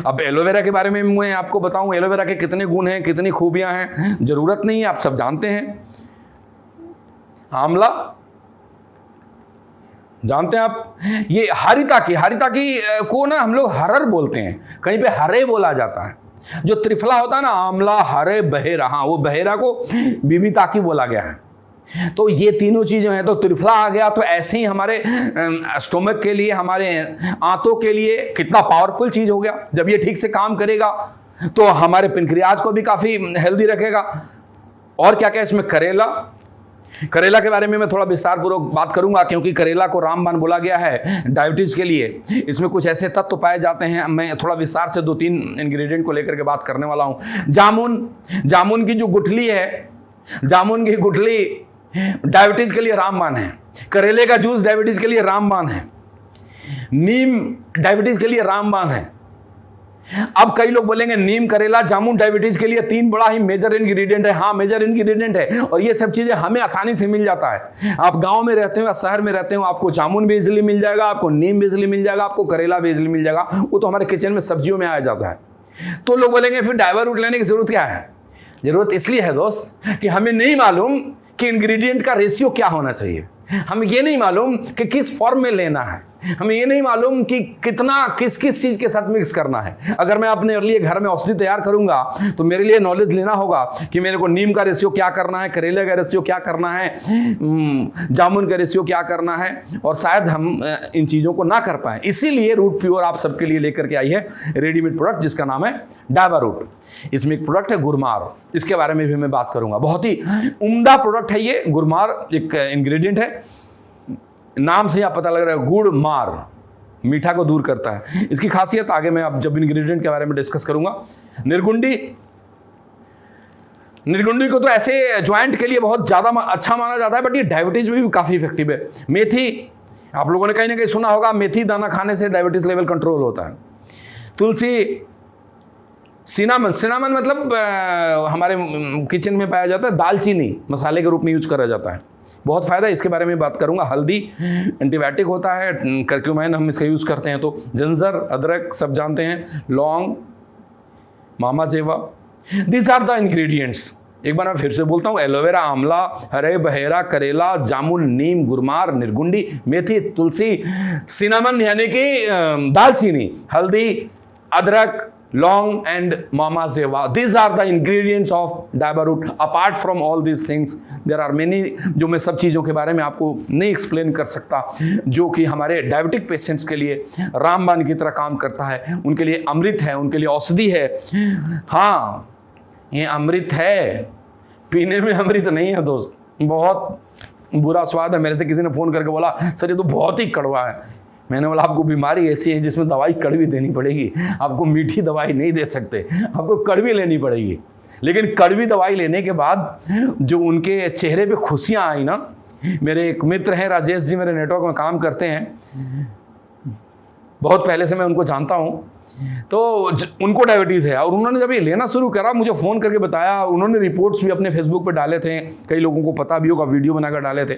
अब एलोवेरा के बारे में मैं आपको बताऊं एलोवेरा के कितने गुण हैं, कितनी खूबियां हैं, जरूरत नहीं है, आप सब जानते हैं। आंवला जानते हैं आप। ये हरिता की को ना हम लोग हरर बोलते हैं, कहीं पे हरे बोला जाता है। जो त्रिफला होता है ना, आंवला, हरे, बहेरा, हाँ वो बहेरा को बीबीता की बोला गया है। तो ये तीनों चीजें हैं। तो त्रिफला आ गया तो ऐसे ही हमारे स्टोमक के लिए, हमारे आंतों के लिए कितना पावरफुल चीज हो गया। जब ये ठीक से काम करेगा तो हमारे पेनक्रियाज को भी काफी हेल्दी रखेगा। और क्या क्या इसमें, करेला के बारे में मैं थोड़ा विस्तार पूर्वक बात करूंगा क्योंकि करेला को रामबाण बोला गया है डायबिटीज के लिए। इसमें कुछ ऐसे तत्व पाए जाते हैं, मैं थोड़ा विस्तार से 2-3 इंग्रेडिएंट को लेकर के बात करने वाला हूं। जामुन की जो गुठली है, जामुन की गुठली डायबिटीज के लिए रामबाण है। करेले का जूस डायबिटीज के लिए रामबाण है। नीम डायबिटीज के लिए रामबाण है। अब कई लोग बोलेंगे नीम, करेला, जामुन डायबिटीज के लिए 3 बड़ा ही मेजर इंग्रेडिएंट है। हाँ मेजर इंग्रेडिएंट है और ये सब चीजें हमें आसानी से मिल जाता है। आप गांव में रहते हो या शहर में रहते हो, आपको जामुन भी इजीली मिल जाएगा, आपको नीम भी इजीली मिल जाएगा, आपको करेला भी इजीली मिल जाएगा। वो तो हमारे किचन में सब्जियों में आ जाता है। तो लोग बोलेंगे फिर डायबा रूट लेने की जरूरत क्या है। जरूरत इसलिए है दोस्त कि हमें नहीं मालूम कि इंग्रेडिएंट का रेशियो क्या होना चाहिए, हमें ये नहीं मालूम कि किस फॉर्म में लेना है, हमें ये नहीं मालूम कि कितना किस किस चीज के साथ मिक्स करना है। अगर मैं अपने लिए घर में औषधि तैयार करूंगा तो मेरे लिए नॉलेज लेना होगा कि मेरे को नीम का रेशियो क्या करना है, करेले का रेशियो क्या करना है, जामुन का रेशियो क्या करना है, और शायद हम इन चीजों को ना कर पाए। इसीलिए रूट प्योर आप सबके लिए लेकर के आई है रेडीमेड प्रोडक्ट जिसका नाम है डाबर रूट। इसमें एक प्रोडक्ट है गुरमार, इसके बारे में भी मैं बात करूंगा। बहुत ही उम्दा प्रोडक्ट है ये। गुरमार एक इंग्रेडिएंट है, नाम से आप पता लग रहा है, गुड़ मार, मीठा को दूर करता है। इसकी खासियत आगे मैं अब जब इंग्रेडिएंट के बारे में डिस्कस करूंगा। निर्गुंडी को तो ऐसे ज्वाइंट के लिए बहुत ज़्यादा अच्छा माना जाता है, बट ये डायबिटीज में भी काफ़ी इफेक्टिव है। मेथी, आप लोगों ने कहीं ना कहीं सुना होगा, मेथी दाना खाने से डायबिटीज लेवल कंट्रोल होता है। तुलसी, सिनामन मतलब हमारे किचन में पाया जाता है, दालचीनी मसाले के रूप में यूज करा जाता है, बहुत फ़ायदा है, इसके बारे में बात करूंगा। हल्दी एंटीबायोटिक होता है, करक्यूमाइन हम इसका यूज़ करते हैं। तो जिंजर, अदरक सब जानते हैं, लौंग, मामा जेवा, दीज आर द इंग्रेडिएंट्स। एक बार मैं फिर से बोलता हूँ, एलोवेरा, आंवला, हरे बहेरा, करेला, जामुन, नीम, गुरमार, निर्गुंडी, मेथी, तुलसी, सिनामन यानी कि दालचीनी, हल्दी, अदरक, long and mama zewa, these are the ingredients of Dabur root. apart from all these things there are many जो मैं सब चीज़ों के बारे में आपको नहीं एक्सप्लेन कर सकता, जो कि हमारे डायबिटिक पेशेंट्स के लिए रामबाण की तरह काम करता है, उनके लिए अमृत है, उनके लिए औषधि है। हाँ, ये अमृत है, पीने में अमृत नहीं है दोस्त, बहुत बुरा स्वाद है। मेरे से किसी ने फ़ोन करके बोला सर ये तो बहुत ही कड़वा है। मैंने बोला आपको बीमारी ऐसी है जिसमें दवाई कड़वी देनी पड़ेगी, आपको मीठी दवाई नहीं दे सकते, आपको कड़वी लेनी पड़ेगी। लेकिन कड़वी दवाई लेने के बाद जो उनके चेहरे पे खुशियाँ आई ना, मेरे एक मित्र हैं राजेश जी, मेरे नेटवर्क में काम करते हैं, बहुत पहले से मैं उनको जानता हूँ, तो उनको डायबिटीज़ है और उन्होंने जब ये लेना शुरू करा मुझे फ़ोन करके बताया। उन्होंने रिपोर्ट्स भी अपने फेसबुक पर डाले थे, कई लोगों को पता भी होगा, वीडियो बनाकर डाले थे।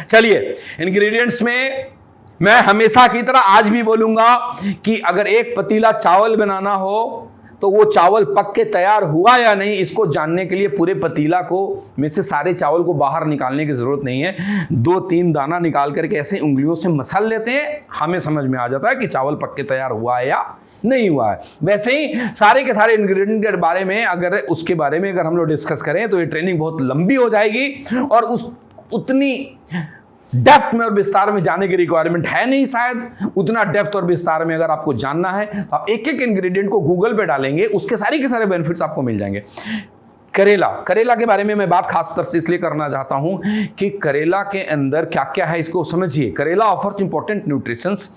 चलिए, इंग्रेडिएंट्स में मैं हमेशा की तरह आज भी बोलूंगा कि अगर एक पतीला चावल बनाना हो तो वो चावल पक के तैयार हुआ या नहीं, इसको जानने के लिए पूरे पतीला को में से सारे चावल को बाहर निकालने की जरूरत नहीं है। 2-3 दाना निकाल करके ऐसे उंगलियों से मसल लेते हैं, हमें समझ में आ जाता है कि चावल पक के तैयार हुआ है या नहीं हुआ है। वैसे ही सारे के सारे इंग्रेडिएंट के बारे में अगर हम लोग डिस्कस करें तो ये ट्रेनिंग बहुत लंबी हो जाएगी और उतनी डेप्थ में और विस्तार में जाने की रिक्वायरमेंट है नहीं शायद। उतना डेप्थ और विस्तार में अगर आपको जानना है तो आप एक एक इंग्रेडिएंट को गूगल पे डालेंगे, उसके सारे के सारे बेनिफिट्स आपको मिल जाएंगे। करेला के बारे में मैं बात खास तौर से इसलिए करना चाहता हूं कि करेला के अंदर क्या क्या है इसको समझिए। करेला offers important nutritions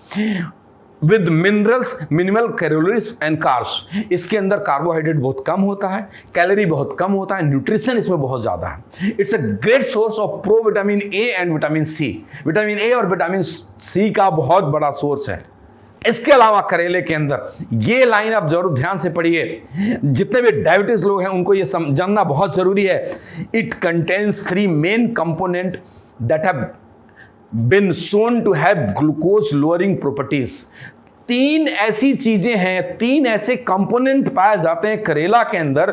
with minerals, minimal calories and carbs. इसके अंदर कार्बोहाइड्रेट बहुत कम होता है, कैलोरी बहुत कम होता है, न्यूट्रिशन इसमें बहुत ज़्यादा है। It's a great source of pro vitamin A and vitamin C. Vitamin A और विटामिन सी का बहुत बड़ा सोर्स है। इसके अलावा करेले के अंदर ये लाइन आप जरूर ध्यान से पढ़िए, जितने भी डायबिटीज लोग हैं उनको ये जानना बहुत जरूरी है। It contains 3 main component that have been shown to have glucose lowering properties। 3 ऐसी चीजें हैं, 3 ऐसे कंपोनेंट पाए जाते हैं करेला के अंदर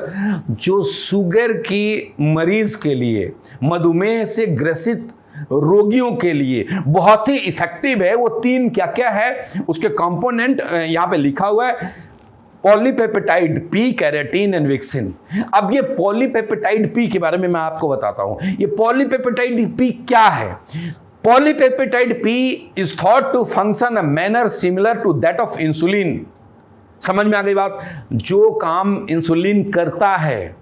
जो शुगर की मरीज के लिए, मधुमेह से ग्रसित रोगियों के लिए बहुत ही इफेक्टिव है। वो 3 क्या क्या है उसके कंपोनेंट यहां पे लिखा हुआ है। पॉलीपेप्टाइड पी, कैरेटीन एंड विक्सिन। अब ये पॉलीपेप्टाइड पी के बारे में मैं आपको बताता हूं। ये पॉलीपेप्टाइड पी क्या है? Polypeptide P is thought to function a manner similar to that of insulin। समझ में आ गई बात? जो काम इंसुलिन करता है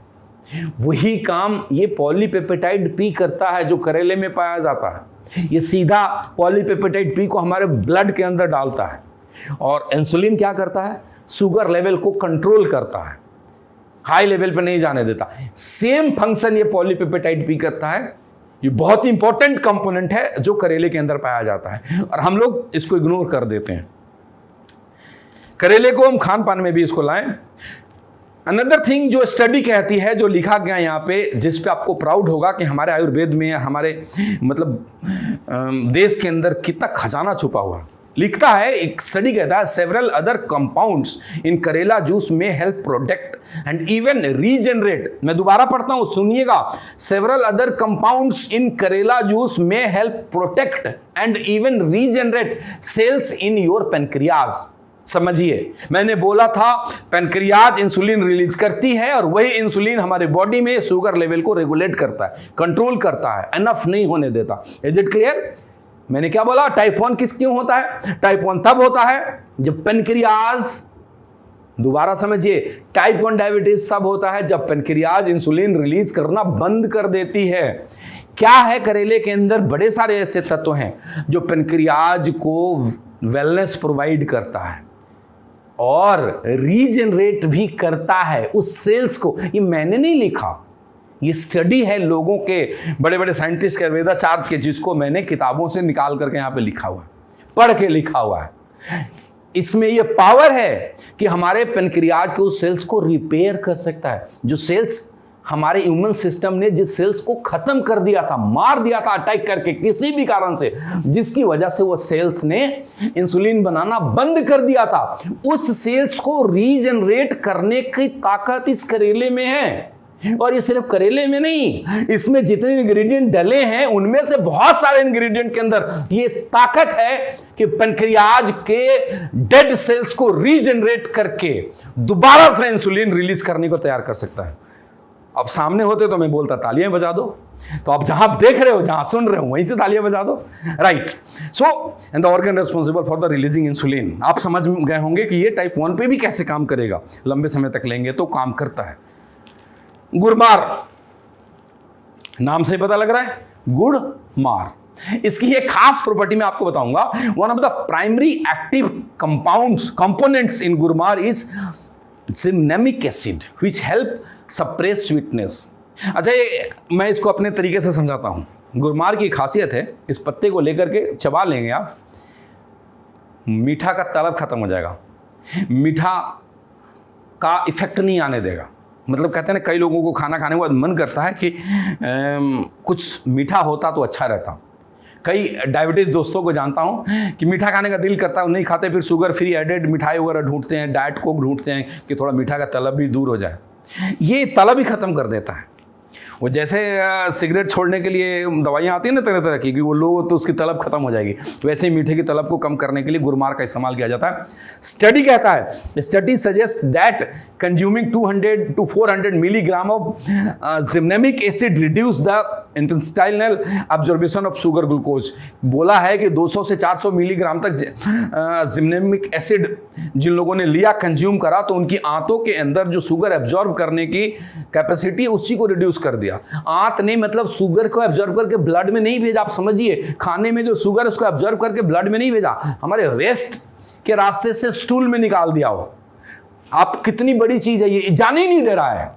वही काम ये पॉलीपेप्टाइड P करता है जो करेले में पाया जाता है। ये सीधा पॉलीपेप्टाइड P को हमारे ब्लड के अंदर डालता है और इंसुलिन क्या करता है? शुगर लेवल को कंट्रोल करता है, हाई लेवल पे नहीं जाने देता। सेम फंक्शन ये पॉलीपेप्टाइड P करता है। ये बहुत इंपॉर्टेंट कंपोनेंट है जो करेले के अंदर पाया जाता है और हम लोग इसको इग्नोर कर देते हैं। करेले को हम खान पान में भी इसको लाएं। अनदर थिंग जो स्टडी कहती है, जो लिखा गया यहाँ पे, जिस पे आपको प्राउड होगा कि हमारे आयुर्वेद में, हमारे मतलब देश के अंदर कितना खजाना छुपा हुआ। लिखता है, एक स्टडी कहता है several other compounds in karela juice में help protect and even regenerate. मैं दोबारा पढ़ता हूं, सुनिएगा। Several other compounds in karela juice में help protect and even regenerate cells in your pancreas. समझिए, मैंने बोला था पेनक्रियाज इंसुलिन रिलीज करती है और वही इंसुलिन हमारे बॉडी में शुगर लेवल को रेगुलेट करता है, कंट्रोल करता है, एनफ नहीं होने देता। Is it clear? मैंने क्या बोला? टाइप 1 क्यों होता है? टाइप 1 तब होता है जब पेनक्रियाज, दोबारा समझिए, टाइप 1 डायबिटीज तब होता है जब पेनक्रियाज इंसुलिन रिलीज करना बंद कर देती है। क्या है करेले के अंदर? बड़े सारे ऐसे तत्व हैं जो पेनक्रियाज को वेलनेस प्रोवाइड करता है और रीजनरेट भी करता है उस सेल्स को। ये मैंने नहीं लिखा, ये स्टडी है लोगों के, बड़े बड़े साइंटिस्ट के, वेदाचार्य के, जिसको मैंने किताबों से निकाल करके यहाँ पे लिखा हुआ है, पढ़ के लिखा हुआ है। इसमें ये पावर है कि हमारे पेनक्रियाज के उस सेल्स को रिपेयर कर सकता है। जो सेल्स हमारे इम्यून सिस्टम ने जिस सेल्स को खत्म कर दिया था, मार दिया था अटैक करके किसी भी कारण से, जिसकी वजह से वो सेल्स ने इंसुलिन बनाना बंद कर दिया था, उस सेल्स को रीजनरेट करने की ताकत इस करेले में है। और ये सिर्फ करेले में नहीं, इसमें जितने इंग्रेडिएंट डले हैं उनमें से बहुत सारे इंग्रेडिएंट के अंदर ये ताकत है कि पेनक्रियाज के डेड सेल्स को रीजनरेट करके दोबारा से इंसुलिन रिलीज करने को तैयार कर सकता है। अब सामने होते तो मैं बोलता तालियां बजा दो, तो आप जहां देख रहे हो, जहां सुन रहे हो, वहीं से तालियां बजा दो, right. So and the organ responsible for the releasing insulin, आप समझ गए होंगे कि ये टाइप 1 पे भी कैसे काम करेगा। लंबे समय तक लेंगे तो काम करता है। गुड़मार, नाम से पता लग रहा है, गुड़ मार। इसकी एक खास प्रॉपर्टी मैं आपको बताऊंगा। One of the primary active components in gurmar is gymnemic acid which help suppress sweetness. अच्छा, मैं इसको अपने तरीके से समझाता हूं। गुड़मार की खासियत है, इस पत्ते को लेकर के चबा लेंगे आप, मीठा का तलब खत्म हो जाएगा, मीठा का इफेक्ट नहीं आने देगा। मतलब कहते हैं ना, कई लोगों को खाना खाने के बाद मन करता है कि कुछ मीठा होता तो अच्छा रहता। कई डायबिटीज़ दोस्तों को जानता हूं कि मीठा खाने का दिल करता है, नहीं खाते, फिर शुगर फ्री एडेड मिठाई वगैरह ढूंढते हैं, डाइट कोक ढूंढते हैं कि थोड़ा मीठा का तलब भी दूर हो जाए। ये तलब ही ख़त्म कर देता है। वो जैसे सिगरेट छोड़ने के लिए दवाइयाँ आती हैं ना तरह तरह की, कि वो लो तो उसकी तलब खत्म हो जाएगी, वैसे ही मीठे की तलब को कम करने के लिए गुड़मार का इस्तेमाल किया जाता है। स्टडी कहता है, study suggest that consuming 200 to 400 milligram of gymnemic acid reduce the intestinal absorption of sugar glucose. बोला है कि 200 से 400 मिलीग्राम तक जिमनेमिक एसिड जिन लोगों ने लिया, कंज्यूम करा, तो उनकी आंतों के अंदर जो शुगर एब्जॉर्ब करने की कैपेसिटी, उसी को रिड्यूस कर दिया। आंत नहीं मतलब शुगर को एब्जॉर्ब करके ब्लड में नहीं भेजा। आप समझिए, खाने में जो शुगर उसको एब्जॉर्ब करके ब्लड में नहीं भेजा, हमारे वेस्ट के रास्ते से स्टूल में निकाल दिया हो। आप कितनी बड़ी चीज है, ये जाने ही नहीं दे रहा है।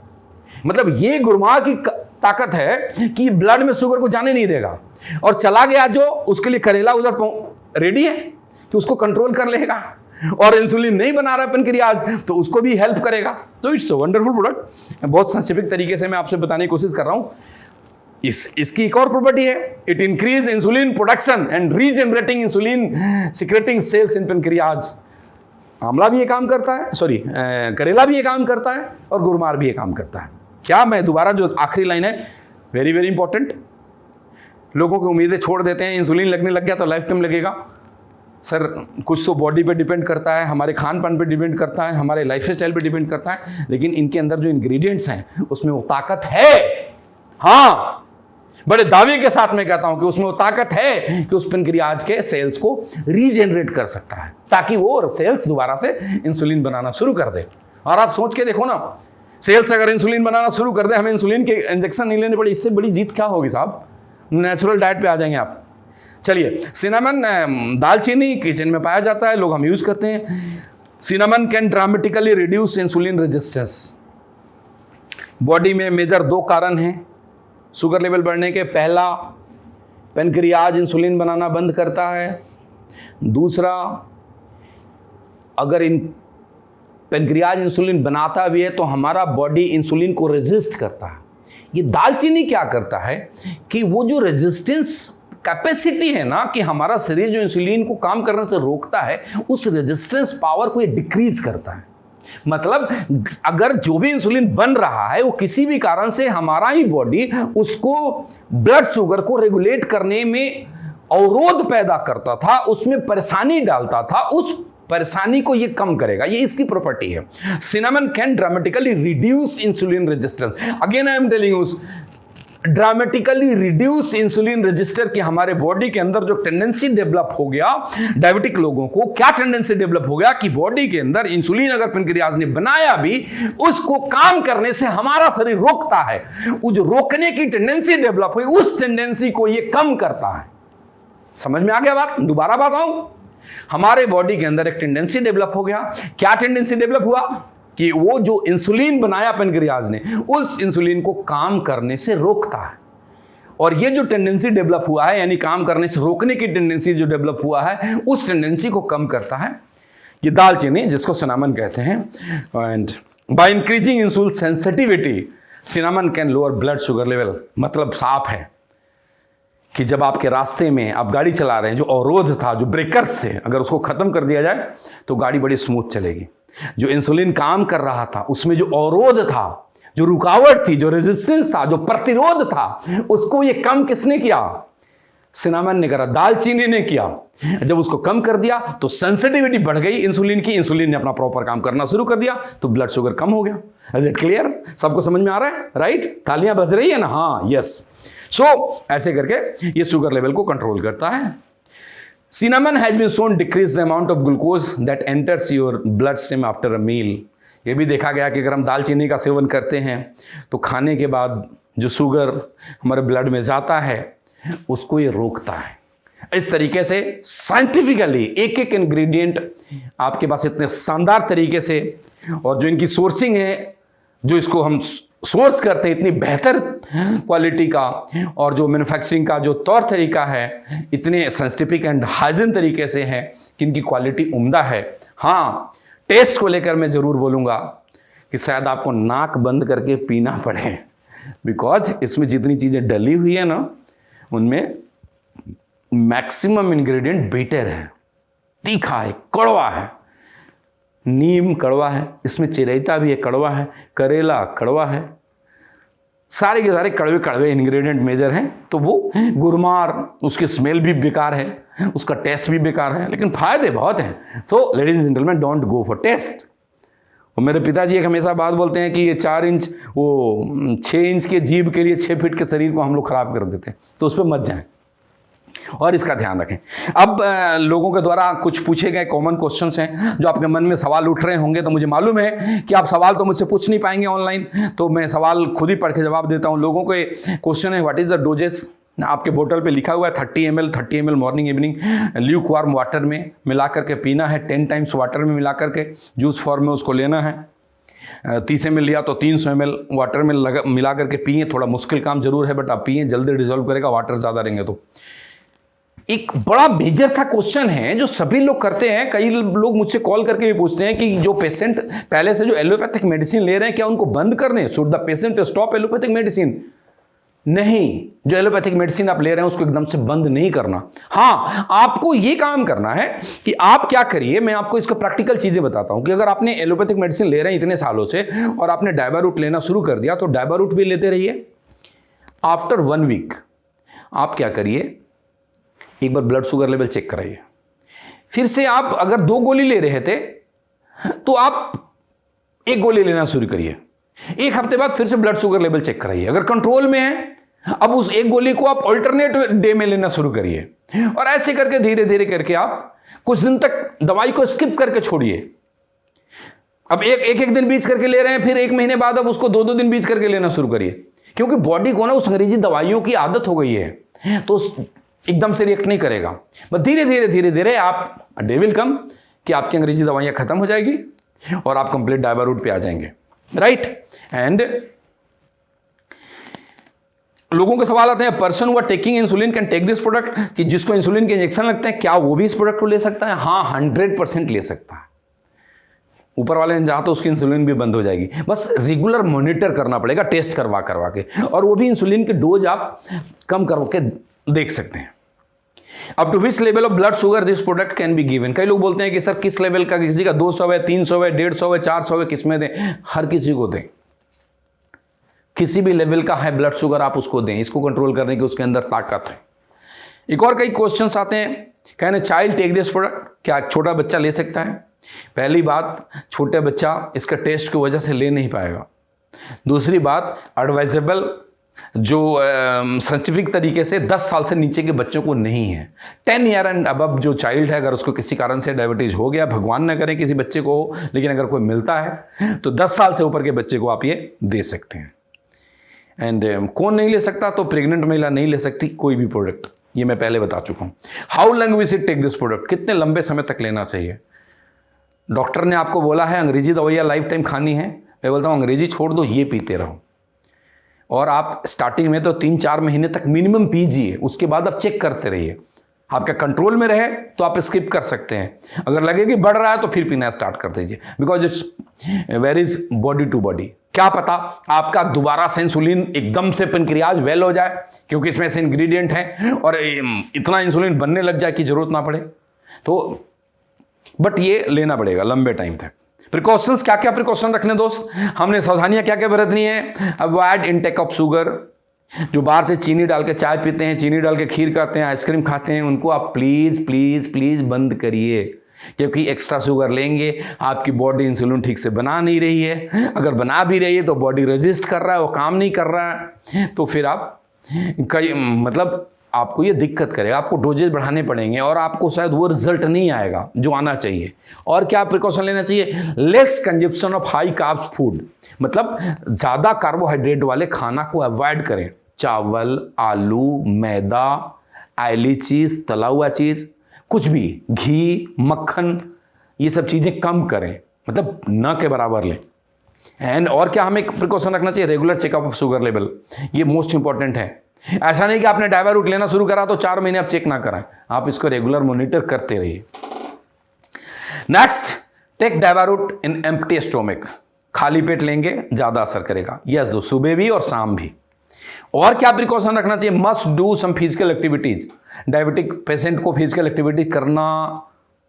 मतलब ये गुड़मार की ताकत है कि ब्लड में शुगर को जाने नहीं देगा, और चला गया जो, उसके लिए करेला उधर रेडी है कि उसको कंट्रोल कर लेगा, और इंसुलिन नहीं बना रहा पेनक्रियाज तो उसको भी हेल्प करेगा। तो इट्स अ वंडरफुल प्रोडक्ट। बहुत साइंटिफिक तरीके से मैं आपसे बताने की कोशिश कर रहा हूं। इसकी एक और प्रॉपर्टी है, it increase insulin production and regenerating insulin secreting sales in pancreas. आंवला भी ये काम करता है, करेला भी ये काम करता है, और गुड़मार भी ये काम करता है। क्या, मैं दोबारा जो आखिरी लाइन है, वेरी वेरी इंपॉर्टेंट। लोगों की उम्मीदें छोड़ देते हैं, इंसुलिन लगने लग गया तो लाइफ टाइम लगेगा। सर, कुछ तो बॉडी पे डिपेंड करता है, हमारे खान पान पे डिपेंड करता है, हमारे लाइफ स्टाइल पे डिपेंड करता है, लेकिन इनके अंदर जो इंग्रेडिएंट्स हैं उसमें वो ताकत है। हाँ, बड़े दावे के साथ मैं कहता हूं कि उसमें वो ताकत है कि उस पेनक्रियाज के सेल्स को रीजनरेट कर सकता है, ताकि वो सेल्स दोबारा से इंसुलिन बनाना शुरू कर दे। और आप सोच के देखो ना, सेल्स अगर इंसुलिन बनाना शुरू कर दे, हमें इंसुलिन के इंजेक्शन नहीं लेने पड़े, इससे बड़ी जीत क्या होगी साहब? नेचुरल डाइट पे आ जाएंगे आप। चलिए, सिनेमन, दालचीनी किचन में पाया जाता है, लोग हम यूज करते हैं। Cinnamon can dramatically reduce insulin resistance. Body में मेजर 2 कारण हैं शुगर लेवल बढ़ने के। पहला, पेनक्रियाज इंसुलिन बनाना बंद करता है। दूसरा, अगर पेनक्रियाज इंसुलिन बनाता भी है तो हमारा बॉडी इंसुलिन को रेजिस्ट करता है। ये दालचीनी क्या करता है कि वो जो रेजिस्टेंस कैपेसिटी है ना कि हमारा शरीर जो इंसुलिन को काम करने से रोकता है, उस रेजिस्टेंस पावर को ये डिक्रीज करता है। मतलब अगर जो भी इंसुलिन बन रहा है वो किसी भी कारण से हमारा ही बॉडी उसको ब्लड शुगर को रेगुलेट करने में अवरोध पैदा करता था, उसमें परेशानी डालता था, उस परेशानी को ये कम करेगा। ये इसकी प्रॉपर्टी है। Cinnamon can dramatically reduce insulin resistance. Again I am telling you, dramatically reduce insulin register की हमारे बॉडी के अंदर जो टेंडेंसी डेवलप हो गया, डायबिटिक लोगों को क्या टेंडेंसी डेवलप हो गया कि बॉडी के अंदर इंसुलिन अगर पेनक्रियाज ने बनाया भी, उसको काम करने से हमारा शरीर रोकता है। वो जो रोकने की टेंडेंसी डेवलप हुई, उस टेंडेंसी को ये कम करता है। समझ में आ गया बात? दोबारा बात आऊं, हमारे बॉडी के अंदर एक टेंडेंसी डेवलप हो गया। क्या टेंडेंसी डेवलप हुआ कि वो जो इंसुलिन बनाया पेनक्रियाज ने, उस इंसुलिन को काम करने से रोकता है। और ये जो टेंडेंसी डेवलप हुआ है, यानी काम करने से रोकने की टेंडेंसी जो डेवलप हुआ है, उस टेंडेंसी को कम करता है ये दालचीनी, जिसको सिनामन कहते हैं। And by increasing insulin sensitivity cinnamon can lower blood sugar level. मतलब साफ है कि जब आपके रास्ते में आप गाड़ी चला रहे हैं, जो अवरोध था, जो ब्रेकर्स थे, अगर उसको खत्म कर दिया जाए तो गाड़ी बड़ी स्मूथ चलेगी। जो इंसुलिन काम कर रहा था, उसमें जो अवरोध था, जो रुकावट थी, जो रेजिस्टेंस था, जो प्रतिरोध था, उसको ये कम किसने किया? सिनामन ने करा, दालचीनी ने किया। जब उसको कम कर दिया तो सेंसिटिविटी बढ़ गई इंसुलिन की, इंसुलिन ने अपना प्रॉपर काम करना शुरू कर दिया, तो ब्लड शुगर कम हो गया। Is it clear? सबको समझ में आ रहा है? राइट? तालियां बज रही है ना? हाँ, यस। सो ऐसे करके ये शुगर लेवल को कंट्रोल करता है। Cinnamon has been shown decrease the amount of glucose that enters your bloodstream after a meal. ये भी देखा गया कि अगर हम दालचीनी का सेवन करते हैं तो खाने के बाद जो शुगर हमारे ब्लड में जाता है उसको ये रोकता है। इस तरीके से साइंटिफिकली एक एक इंग्रेडिएंट आपके पास इतने शानदार तरीके से, और जो इनकी सोर्सिंग है, जो इसको हम सोर्स करते हैं इतनी बेहतर क्वालिटी का, और जो मैन्युफैक्चरिंग का जो तौर तरीका है इतने साइंटिफिक एंड हाइजीन तरीके से है कि इनकी क्वालिटी उम्दा है। हाँ, टेस्ट को लेकर मैं ज़रूर बोलूँगा कि शायद आपको नाक बंद करके पीना पड़े, बिकॉज इसमें जितनी चीज़ें डली हुई है ना, उनमें मैक्सिमम इंग्रेडिएंट बिटर है, तीखा है, कड़वा है। नीम कड़वा है, इसमें चिरैता भी है, कड़वा है, करेला कड़वा है, सारे के सारे कड़वे कड़वे इंग्रेडिएंट मेजर हैं। तो वो गुरमार, उसकी स्मेल भी बेकार है, उसका टेस्ट भी बेकार है, लेकिन फायदे बहुत हैं। तो ladies and gentleman, don't go for taste. और मेरे पिताजी एक हमेशा बात बोलते हैं कि ये 4 इंच, वो 6 इंच के जीभ के लिए 6 फीट के शरीर को हम लोग खराब कर देते हैं, तो उस पर मत जाएं और इसका ध्यान रखें। अब लोगों के द्वारा कुछ पूछे गए कॉमन क्वेश्चंस हैं, जो आपके मन में सवाल उठ रहे होंगे। तो मुझे मालूम है कि आप सवाल तो मुझसे पूछ नहीं पाएंगे ऑनलाइन, तो मैं सवाल खुद ही पढ़ के जवाब देता हूं। लोगों के क्वेश्चन है, व्हाट इज द डोजेस? आपके बोतल पे लिखा हुआ है 30 ml morning evening Luke warm water में मिला करके पीना है, 10 टाइम्स वाटर में मिला करके जूस फॉर्म में उसको लेना है। 30 ml लिया तो 300 ml वाटर में मिला करके पिए। थोड़ा मुश्किल काम जरूर है, बट आप पिए, जल्दी डिजोल्व करेगा, वाटर ज़्यादा रहेंगे तो। एक बड़ा मेजर सा क्वेश्चन है जो सभी लोग करते हैं। कई लोग मुझसे कॉल करके भी पूछते हैं कि जो पेशेंट पहले से जो एलोपैथिक मेडिसिन ले रहे हैं, क्या उनको बंद करने? Should the patient stop allopathic medicine? नहीं, जो एलोपैथिक मेडिसिन आप ले रहे हैं उसको एकदम से बंद नहीं करना। हाँ, आपको ये काम करना है कि आप क्या करिए, मैं आपको इसका प्रैक्टिकल चीजें बताता हूं कि अगर आपने एलोपैथिक मेडिसिन ले रहे हैं इतने सालों से और आपने डायबारूट लेना शुरू कर दिया, तो डायबारूट भी लेते रहिए। आफ्टर 1 वीक आप क्या करिए, एक बार ब्लड शुगर लेवल चेक कराइए। फिर से आप अगर 2 गोली ले रहे थे तो आप 1 गोली लेना शुरू करिए। 1 हफ्ते बाद फिर से ब्लड शुगर लेवल चेक कराइए। अगर कंट्रोल में है, अब उस 1 गोली को आप ऑल्टरनेट डे में लेना शुरू करिए। और ऐसे करके धीरे धीरे करके आप कुछ दिन तक दवाई को स्किप करके छोड़िए। अब एक दिन बीच करके ले रहे हैं, फिर 1 महीने बाद अब उसको 2-2 दिन बीच करके लेना शुरू करिए, क्योंकि बॉडी को ना उस अंग्रेजी दवाइयों की आदत हो गई है, तो एकदम से रिएक्ट नहीं करेगा। बस धीरे धीरे धीरे धीरे आप डे विल कम कि आपकी अंग्रेजी दवाइयां खत्म हो जाएगी और आप कंप्लीट डायबारूट पे आ जाएंगे, राइट। एंड लोगों के सवाल आते हैं, person who are taking insulin can take this product, कि जिसको इंसुलिन के इंजेक्शन लगते हैं क्या वो भी इस प्रोडक्ट को ले सकता है? हाँ, 100% ले सकता है। ऊपर वाले ने चाहा तो उसकी इंसुलिन भी बंद हो जाएगी। बस रेगुलर मॉनिटर करना पड़ेगा, टेस्ट करवा के, और वो भी इंसुलिन की डोज आप कम करके देख सकते हैं। Up to which level of blood sugar this product can be given. कई लोग बोलते हैं कि सर किस लेवल का, किसी का 200 है, 300 है, 150 है, 400 है, किस में दें? हर किसी को दें, किसी भी लेवल का है ब्लड शुगर आप उसको दें, इसको कंट्रोल करने की उसके अंदर ताकत है। एक और कई क्वेश्चंस आते हैं, can a child take this product, क्या छोटा बच्चा ले सकता है? पहली बात, छोटे बच्चा इसका टेस्ट की वजह से ले नहीं पाएगा। दूसरी बात, एडवाइजेबल जो साइंटिफिक तरीके से 10 साल से नीचे के बच्चों को नहीं है। 10 ईयर एंड अबव जो चाइल्ड है, अगर उसको किसी कारण से डायबिटीज हो गया, भगवान न करे किसी बच्चे को हो, लेकिन अगर कोई मिलता है तो 10 साल से ऊपर के बच्चे को आप ये दे सकते हैं। एंड कौन नहीं ले सकता? तो प्रेग्नेंट महिला नहीं ले सकती कोई भी प्रोडक्ट, ये मैं पहले बता चुका हूं। How long we should take this product, कितने लंबे समय तक लेना चाहिए? डॉक्टर ने आपको बोला है अंग्रेजी दवाइयाँ लाइफ टाइम खानी है, मैं बोलता हूँ अंग्रेजी छोड़ दो, ये पीते रहो। और आप स्टार्टिंग में तो 3-4 महीने तक मिनिमम पीजिए, उसके बाद आप चेक करते रहिए। आपका कंट्रोल में रहे तो आप स्किप कर सकते हैं, अगर लगे कि बढ़ रहा है तो फिर पीना स्टार्ट कर दीजिए, because it's varies body to body. क्या पता आपका दोबारा से इंसुलिन एकदम से पेनक्रियाज वेल हो जाए, क्योंकि इसमें से इंग्रेडिएंट है, और इतना इंसुलिन बनने लग जाए कि जरूरत ना पड़े। तो बट ये लेना पड़ेगा लंबे टाइम तक। प्रिकॉशंस, क्या क्या प्रिकॉशन रखने दोस्त, हमने सावधानियां क्या क्या बरतनी है? Avoid intake of sugar. जो बाहर से चीनी डाल के चाय पीते हैं, चीनी डाल के खीर खाते हैं, आइसक्रीम खाते हैं, उनको आप प्लीज प्लीज प्लीज बंद करिए, क्योंकि एक्स्ट्रा शुगर लेंगे आपकी बॉडी इंसुलिन ठीक से बना नहीं रही है। अगर बना भी रही है तो बॉडी रेजिस्ट कर रहा है, वो काम नहीं कर रहा है, तो फिर आप मतलब आपको ये दिक्कत करेगा, आपको डोजेज बढ़ाने पड़ेंगे और आपको शायद वो रिजल्ट नहीं आएगा जो आना चाहिए। और क्या प्रिकॉशन लेना चाहिए? Less consumption of high carbs food, मतलब ज़्यादा कार्बोहाइड्रेट वाले खाना को अवॉइड करें। चावल, आलू, मैदा, ऑयली चीज़, तला हुआ चीज़, कुछ भी, घी, मक्खन, ये सब चीज़ें कम करें, मतलब न के बराबर लें। एंड और क्या हमें प्रिकॉशन रखना चाहिए? Regular checkup of sugar level, ये मोस्ट इंपॉर्टेंट है। ऐसा नहीं कि आपने डायवारूट लेना शुरू करा तो 4 महीने आप चेक ना कराएं, आप इसको रेगुलर मॉनिटर करते रहिए। नेक्स्ट, टेक डायवारूट इन एम्प्टी स्टोमक, खाली पेट लेंगे ज्यादा असर करेगा। यस दोस्त, सुबह भी और शाम भी। और क्या प्रिकॉशन रखना चाहिए? Must do some physical activities. Diabetic patient को फिजिकल एक्टिविटी करना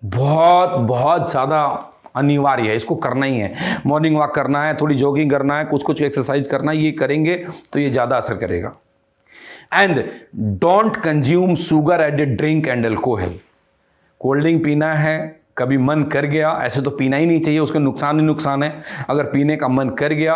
बहुत बहुत ज्यादा अनिवार्य है, इसको करना ही है। मॉर्निंग वॉक करना है, थोड़ी जॉगिंग करना है, कुछ कुछ एक्सरसाइज करना है, ये करेंगे तो ये ज्यादा असर करेगा। And don't consume sugar added drink and alcohol. Cold drink पीना है, कभी मन कर गया, ऐसे तो पीना ही नहीं चाहिए, उसके नुकसान ही नुकसान है। अगर पीने का मन कर गया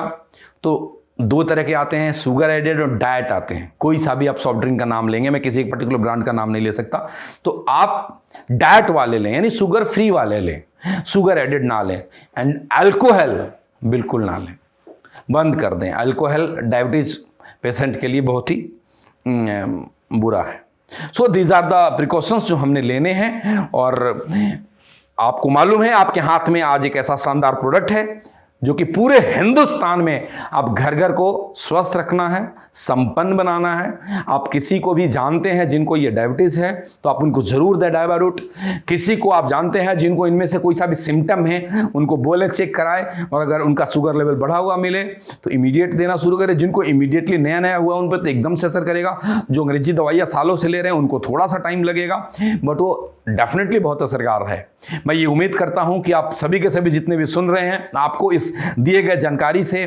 तो 2 तरह के आते हैं, शुगर एडेड और डाइट आते हैं। कोई सा भी आप सॉफ्ट ड्रिंक का नाम लेंगे, मैं किसी एक पर्टिकुलर ब्रांड का नाम नहीं ले सकता, तो आप डाइट वाले लें, यानी शुगर फ्री वाले लें, शुगर एडेड ना लें। एंड अल्कोहल बिल्कुल ना लें, बंद कर दें। अल्कोहल डायबिटीज पेशेंट के लिए बहुत ही बुरा है। So these are the precautions जो हमने लेने हैं। और आपको मालूम है आपके हाथ में आज एक ऐसा शानदार प्रोडक्ट है जो कि पूरे हिंदुस्तान में आप घर घर को स्वस्थ रखना है, संपन्न बनाना है। आप किसी को भी जानते हैं जिनको ये डायबिटीज है तो आप उनको जरूर दें डायवारूट। किसी को आप जानते हैं जिनको इनमें से कोई सा भी सिम्टम है, उनको बोले चेक कराएं, और अगर उनका शुगर लेवल बढ़ा हुआ मिले तो इमीडिएट देना शुरू करें। जिनको इमीडिएटली नया नया हुआ उन पर तो एकदम से असर करेगा। जो अंग्रेजी दवाइयाँ सालों से ले रहे हैं उनको थोड़ा सा टाइम लगेगा, बट वो डेफिनेटली बहुत असरकार है। मैं ये उम्मीद करता हूं कि आप सभी के सभी जितने भी सुन रहे हैं, आपको इस दिए गए जानकारी से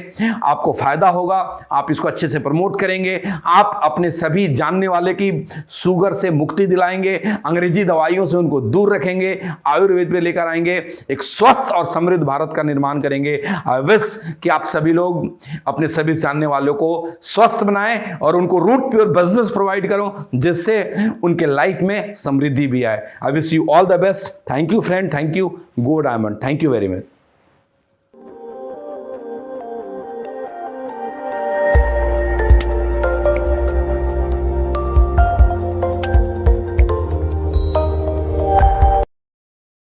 आपको फायदा होगा, आप इसको अच्छे से प्रमोट करेंगे, आप अपने सभी जानने वाले की शुगर से मुक्ति दिलाएंगे, अंग्रेजी दवाइयों से उनको दूर रखेंगे, आयुर्वेद पे लेकर आएंगे, एक स्वस्थ और समृद्ध भारत का निर्माण करेंगे। आई विश कि आप सभी लोग अपने सभी जानने वालों को स्वस्थ बनाएं और उनको रूट प्योर बिजनेस प्रोवाइड करो, जिससे उनके लाइफ में समृद्धि भी आए। I wish you all the best. Thank you friend, thank you, go diamond, thank you very much.